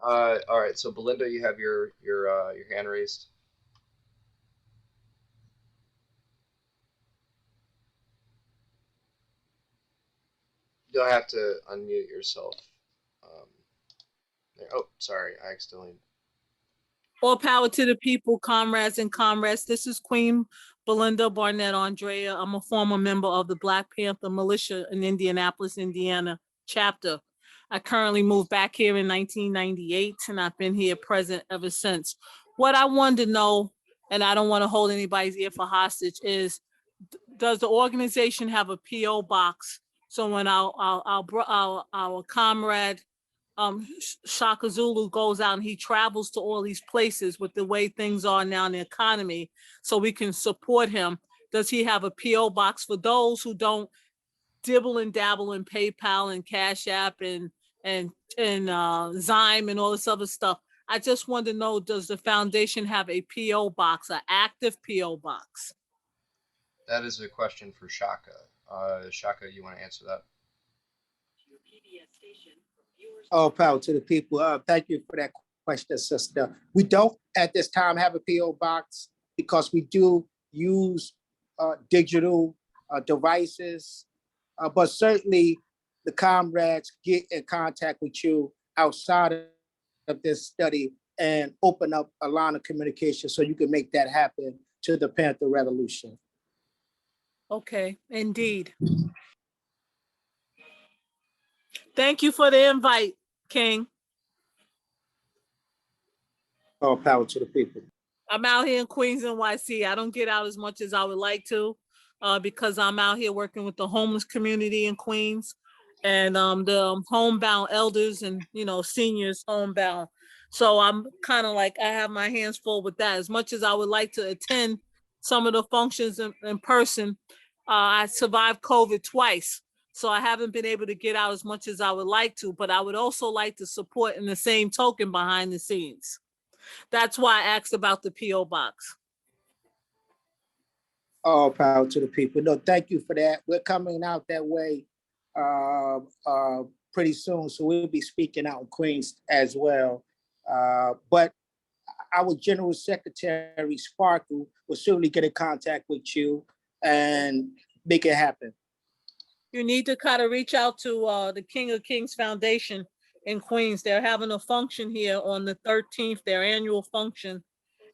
All right. So Belinda, you have your hand raised. You'll have to unmute yourself. Oh, sorry, I accidentally. All power to the people, comrades and comrades. This is Queen Belinda Barnett Andrea. I'm a former member of the Black Panther militia in Indianapolis, Indiana chapter. I currently moved back here in 1998, and I've been here present ever since. What I wanted to know, and I don't want to hold anybody's ear for hostage, is does the organization have a P.O. box? So when our comrade Shaka Zulu goes out and he travels to all these places with the way things are now in the economy, so we can support him. Does he have a P.O. box for those who don't dibble and dabble in PayPal and Cash App and Zyme and all this other stuff? I just want to know, does the foundation have a P.O. box, an active P.O. box? That is a question for Shaka. Shaka, you want to answer that? All power to the people. Thank you for that question, sister. We don't at this time have a P.O. box because we do use digital devices, but certainly the comrades get in contact with you outside of this study and open up a line of communication so you can make that happen to the Panther Revolution. Okay, indeed. Thank you for the invite, King. All power to the people. I'm out here in Queens, NYC. I don't get out as much as I would like to because I'm out here working with the homeless community in Queens and the homebound elders and, you know, seniors homebound. So I'm kind of like, I have my hands full with that. As much as I would like to attend some of the functions in person, I survived COVID twice. So I haven't been able to get out as much as I would like to, but I would also like to support in the same token behind the scenes. That's why I asked about the P.O. box. All power to the people. No, thank you for that. We're coming out that way pretty soon, so we'll be speaking out in Queens as well. But our General Secretary Sparkle will certainly get in contact with you and make it happen. You need to kind of reach out to the King of Kings Foundation in Queens. They're having a function here on the 13th, their annual function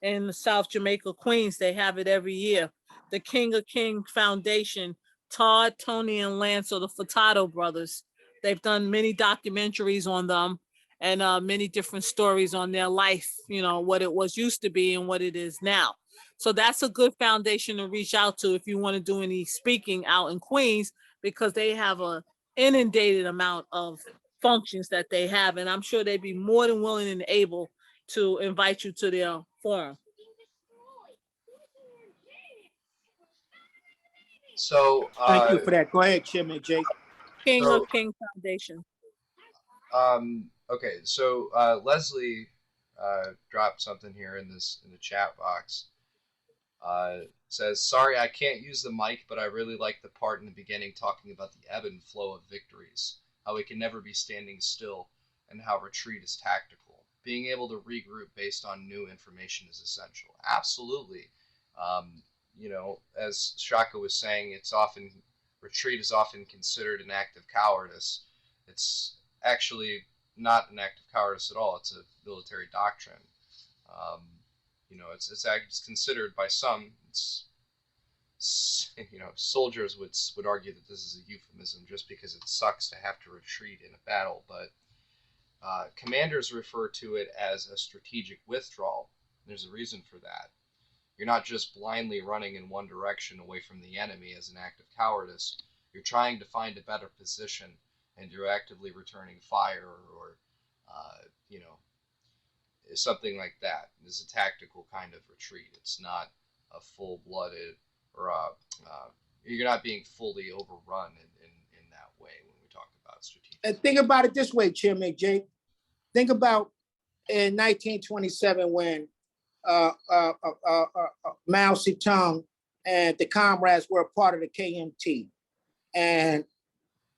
in South Jamaica, Queens. They have it every year. The King of Kings Foundation, Todd, Tony, and Lance are the Furtado brothers. They've done many documentaries on them and many different stories on their life, you know, what it was used to be and what it is now. So that's a good foundation to reach out to if you want to do any speaking out in Queens, because they have a inundated amount of functions that they have. And I'm sure they'd be more than willing and able to invite you to their forum. So thank you for that. Go ahead, Chairman Jake. King of King Foundation. Okay, so Leslie dropped something here in the chat box. Says, sorry, I can't use the mic, but I really like the part in the beginning talking about the ebb and flow of victories, how we can never be standing still, and how retreat is tactical. Being able to regroup based on new information is essential. Absolutely. You know, as Shaka was saying, retreat is often considered an act of cowardice. It's actually not an act of cowardice at all. It's a military doctrine. You know, it's considered by some. You know, soldiers would argue that this is a euphemism just because it sucks to have to retreat in a battle. But commanders refer to it as a strategic withdrawal. There's a reason for that. You're not just blindly running in one direction away from the enemy as an act of cowardice. You're trying to find a better position, and you're actively returning fire or you know, something like that. It's a tactical kind of retreat. It's not a full-blooded or you're not being fully overrun in that way when we talk about strategic. And think about it this way, Chairman Jake. Think about in 1927 when Mao Zedong and the comrades were a part of the KMT, and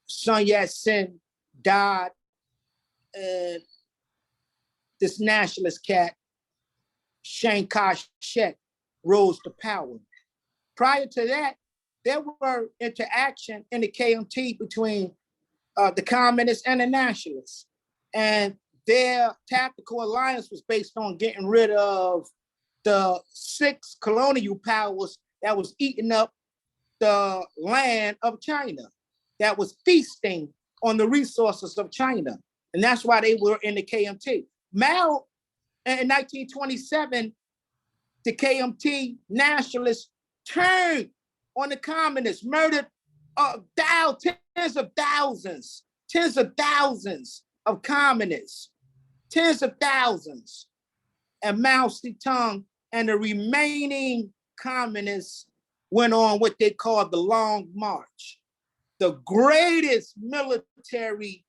Sun Yat-sen died, and this nationalist cat, Chiang Kai-shek, rose to power. Prior to that, there were interaction in the KMT between the communists and the nationalists, and their tactical alliance was based on getting rid of the 6 colonial powers that was eating up the land of China, that was feasting on the resources of China. And that's why they were in the KMT. Mao, in 1927, the KMT nationalists turned on the communists, murdered tens of thousands of communists, tens of thousands. And Mao Zedong and the remaining communists went on what they called the Long March, the greatest military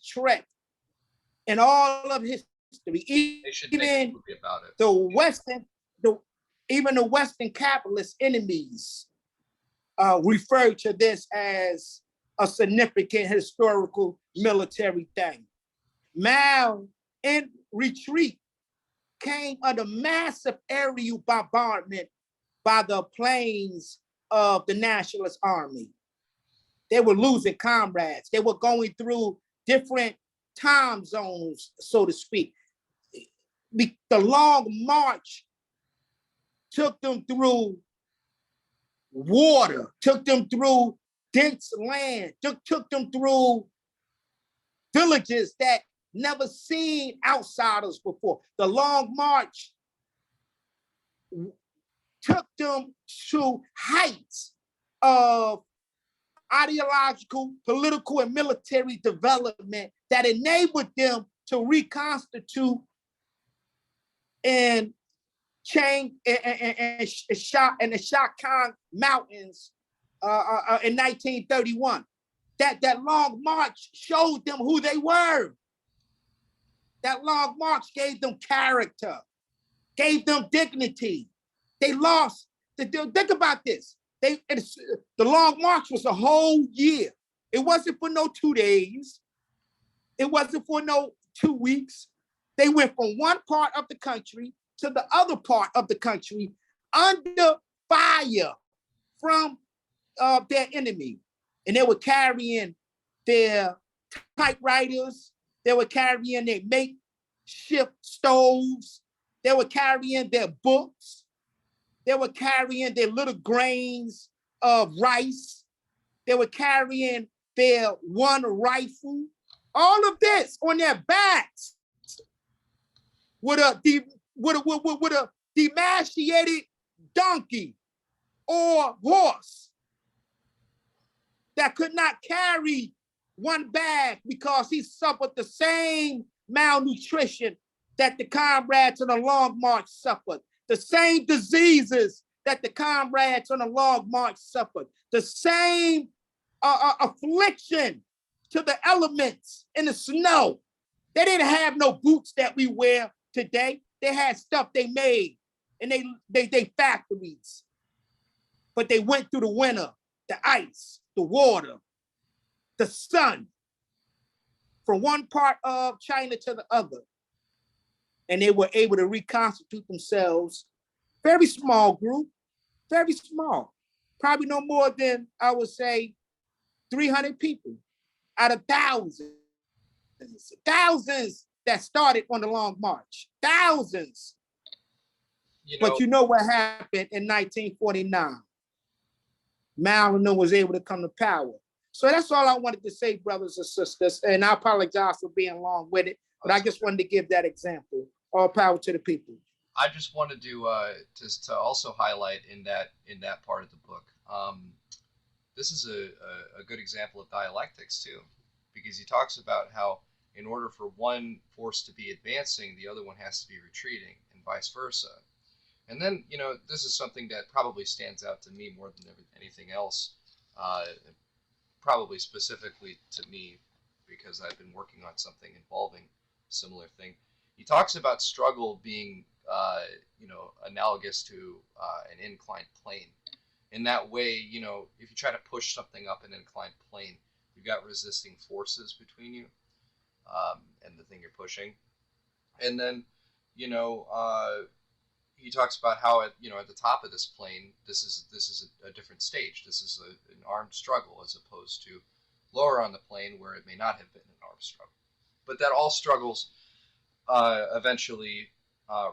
trek in all of history. Even the Western capitalist enemies refer to this as a significant historical military thing. Mao, in retreat, came under massive aerial bombardment by the planes of the Nationalist Army. They were losing comrades. They were going through different time zones, so to speak. The Long March took them through water, took them through dense land, took them through villages that never seen outsiders before. The Long March took them to heights of ideological, political, and military development that enabled them to reconstitute and Chang and the Shakan Mountains in 1931. That long march showed them who they were. That long march gave them character, gave them dignity. They lost. Think about this. The long march was a whole year. It wasn't for no 2 days. It wasn't for no 2 weeks. They went from one part of the country to the other part of the country under fire from their enemy. And they were carrying their typewriters. They were carrying their makeshift stoves. They were carrying their books. They were carrying their little grains of rice. They were carrying their one rifle. All of this on their backs with a demasciated donkey or horse that could not carry one bag because he suffered the same malnutrition that the comrades on the Long March suffered, the same diseases that the comrades on the Long March suffered, the same affliction to the elements in the snow. They didn't have no boots that we wear today. They had stuff they made in they factories. But they went through the winter, the ice, the water, the sun, from one part of China to the other. And they were able to reconstitute themselves. Very small group, very small. Probably no more than, I would say, 300 people out of thousands. Thousands that started on the Long March. Thousands. But you know what happened in 1949? Mao was able to come to power. So that's all I wanted to say, brothers and sisters. And I apologize for being long with it, but I just wanted to give that example. All power to the people. I just wanted to also highlight in that part of the book. This is a good example of dialectics too, because he talks about how in order for one force to be advancing, the other one has to be retreating, and vice versa. And then, this is something that probably stands out to me more than anything else, probably specifically to me, because I've been working on something involving a similar thing. He talks about struggle being, analogous to an inclined plane. In that way, if you try to push something up an inclined plane, you've got resisting forces between you and the thing you're pushing. And then, he talks about how at the top of this plane, this is a different stage. This is an armed struggle as opposed to lower on the plane where it may not have been an armed struggle. But that all struggles eventually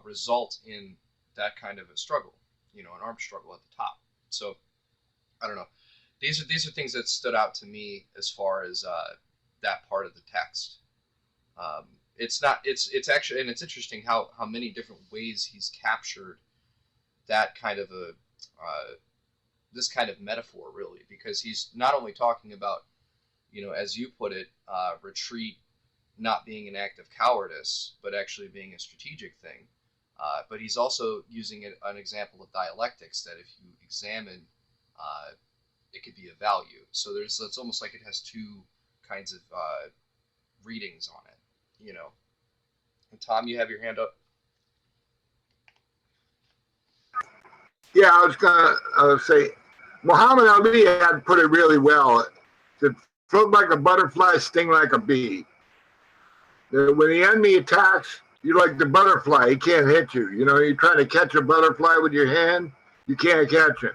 result in that kind of a struggle, an armed struggle at the top. So I don't know. These are things that stood out to me as far as that part of the text. It's actually, and it's interesting how many different ways he's captured that kind of this kind of metaphor, really, because he's not only talking about, as you put it, retreat not being an act of cowardice, but actually being a strategic thing. But he's also using an example of dialectics that if you examine, it could be a value. So it's almost like it has two kinds of readings on it, And Tom, you have your hand up. Yeah, I was gonna say, Muhammad Ali had put it really well. To float like a butterfly, sting like a bee. When the enemy attacks, you're like the butterfly. He can't hit you. You're trying to catch a butterfly with your hand, you can't catch it.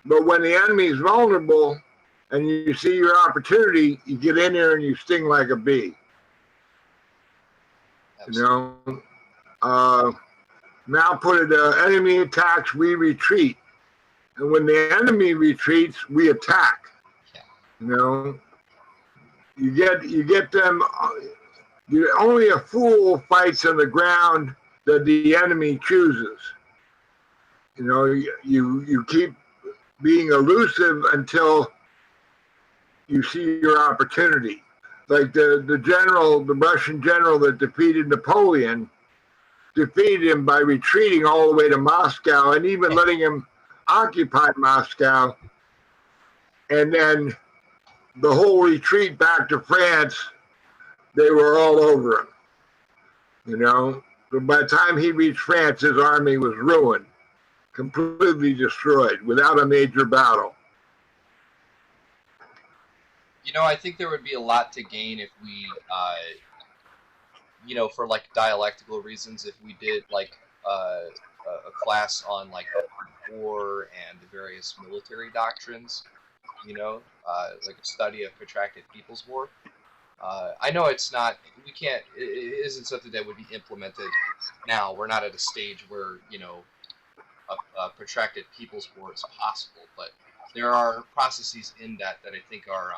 But when the enemy is vulnerable and you see your opportunity, you get in there and you sting like a bee. Now put it, enemy attacks, we retreat. And when the enemy retreats, we attack. You get them. Only a fool fights on the ground that the enemy chooses. You keep being elusive until you see your opportunity. Like the Russian general that defeated Napoleon, defeated him by retreating all the way to Moscow and even letting him occupy Moscow. And then the whole retreat back to France, they were all over him. You know, but by the time he reached France, his army was ruined, completely destroyed without a major battle. You know, I think there would be a lot to gain if we, you know, for like dialectical reasons, if we did like a class on like war and the various military doctrines, you know, like a study of protracted people's war. I know it's not, we can't, it isn't something that would be implemented now. We're not at a stage where, you know, a protracted people's war is possible, but there are processes in that I think are,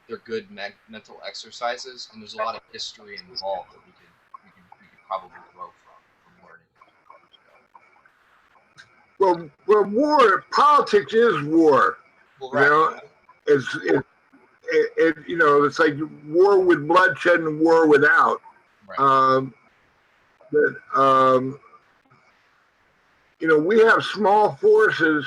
they're good mental exercises, and there's a lot of history involved that we could probably grow from learning. Well, war, politics is war. Well, you right. know, you know, it's like war with bloodshed and war without. Right. You know, we have small forces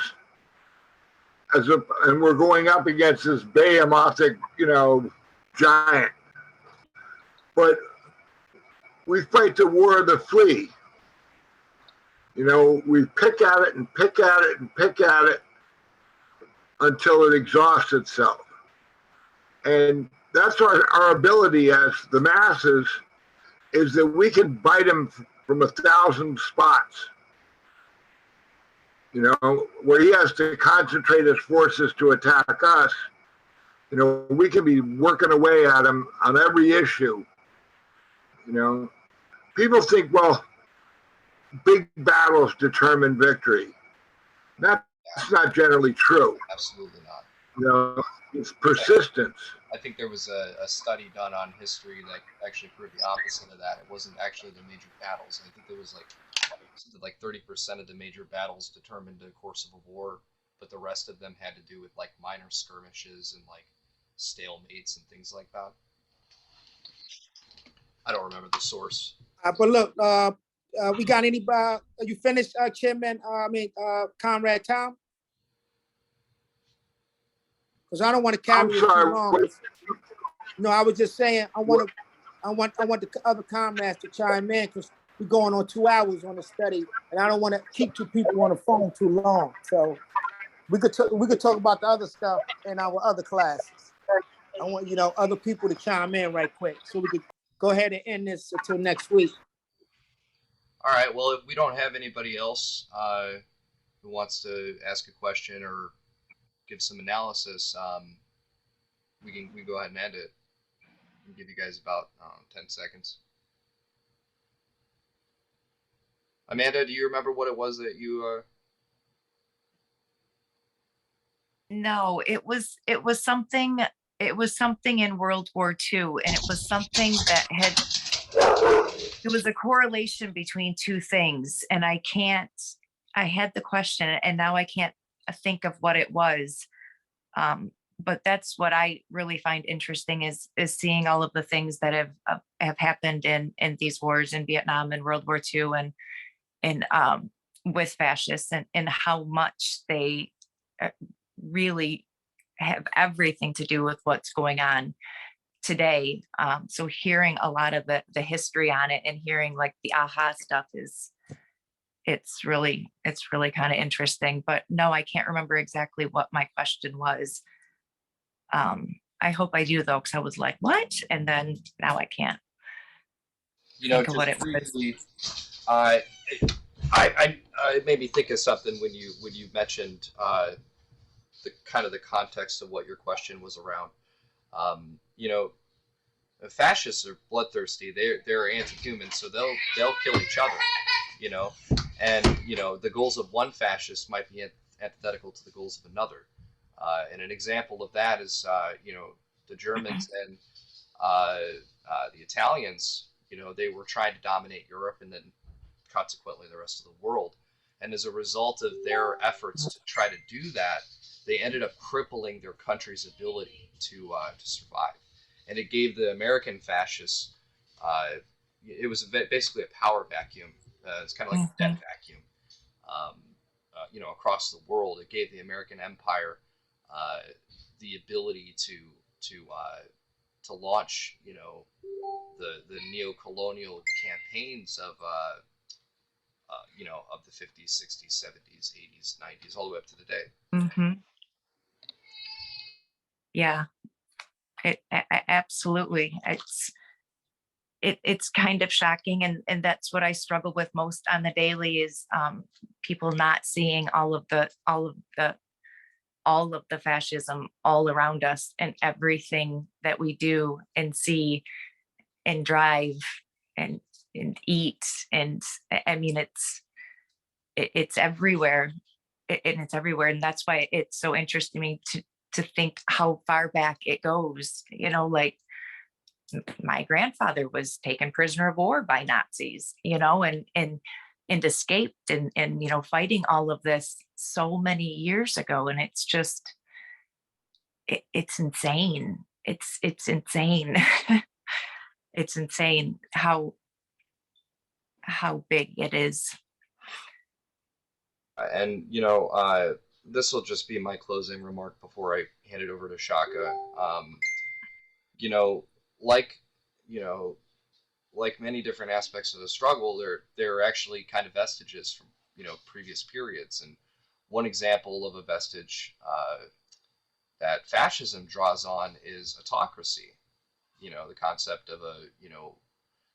and we're going up against this behemoth, you know, giant. But we fight the war of the flea. You know, we pick at it and pick at it and pick at it until it exhausts itself. And that's our ability as the masses, is that we can bite him from 1,000 spots. You know, where he has to concentrate his forces to attack us. You know, we can be working away at him on every issue. You know, people think, well, big battles determine victory. That's not generally true. Absolutely not. You know, it's persistence. I think there was a study done on history that actually proved the opposite of that. It wasn't actually the major battles. I think there was like something like 30% of the major battles determined the course of a war, but the rest of them had to do with like minor skirmishes and like stalemates and things like that. I don't remember the source. But look, we got anybody? You finished, Chairman? Comrade Tom? Because I don't want to carry it too long. No, I was just saying I want the other comrades to chime in because we're going on 2 hours on the study, and I don't want to keep two people on the phone too long. So we could talk about the other stuff in our other classes. I want other people to chime in right quick, so we could go ahead and end this until next week. All right. Well, if we don't have anybody else who wants to ask a question or give some analysis, we can go ahead and end it. I'll give you guys about 10 seconds. Amanda, do you remember what it was that you? No, it was something. It was something in World War II, and it was something that had. It was a correlation between two things, and I had the question, and now I can't think of what it was. But that's what I really find interesting is seeing all of the things that have happened in these wars in Vietnam and World War II and with fascists and how much they really have everything to do with what's going on today. So hearing a lot of the history on it and hearing like the aha stuff it's really kind of interesting. But no, I can't remember exactly what my question was. I hope I do though, because I was like, what? And then now I can't think of what it briefly, it made me think of something when you mentioned the kind of the context of what your question was around. Fascists are bloodthirsty. They're anti-human, so they'll kill each other. And the goals of one fascist might be antithetical to the goals of another. And an example of that is the Germans and the Italians. They were trying to dominate Europe and then consequently the rest of the world. And as a result of their efforts to try to do that, they ended up crippling their country's ability to survive. And it gave the American fascists it was basically a power vacuum. It's kind of like a debt vacuum. Across the world, it gave the American Empire the ability to launch, the neo-colonial campaigns of of the 50s, 60s, 70s, 80s, 90s, all the way up to the day. Mm-hmm. Yeah, absolutely. It's kind of shocking, and that's what I struggle with most on the daily is people not seeing all of the fascism all around us and everything that we do and see and drive and eat. And I mean, it's everywhere, and it's everywhere. And that's why it's so interesting to me to think how far back it goes, like my grandfather was taken prisoner of war by Nazis, and escaped and fighting all of this so many years ago. And it's just, it's insane. It's insane. It's insane how big it is. And this will just be my closing remark before I hand it over to Shaka. Like many different aspects of the struggle, there are actually kind of vestiges from previous periods. And one example of a vestige that fascism draws on is autocracy. The concept of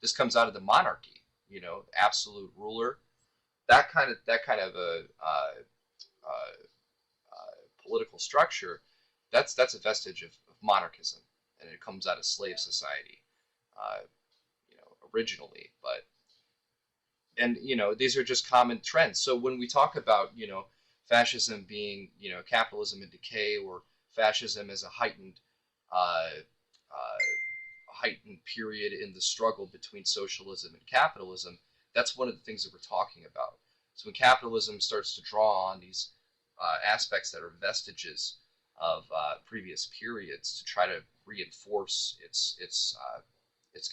this comes out of the monarchy. Absolute ruler. That kind of a political structure. That's a vestige of monarchism, and it comes out of slave society. Originally, and these are just common trends. So when we talk about fascism being capitalism in decay, or fascism as a heightened period in the struggle between socialism and capitalism, that's one of the things that we're talking about. So when capitalism starts to draw on these aspects that are vestiges of previous periods to try to reinforce its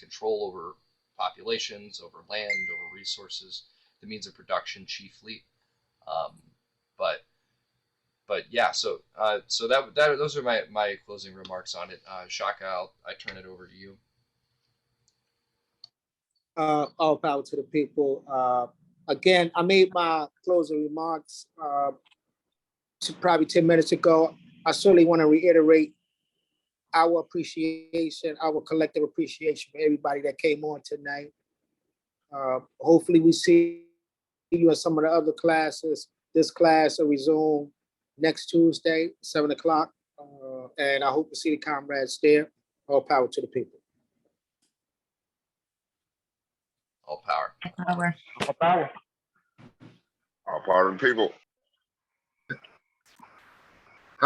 control over populations, over land, over resources, the means of production chiefly. But yeah, so those are my closing remarks on it. Shaka, I turn it over to you. All power to the people. Again, I made my closing remarks probably 10 minutes ago. I certainly want to reiterate our appreciation, our collective appreciation for everybody that came on tonight. Hopefully we see you in some of the other classes. This class will resume next Tuesday, 7 o'clock. And I hope to see the comrades there. All power to the people. All power. Power. All power to the people.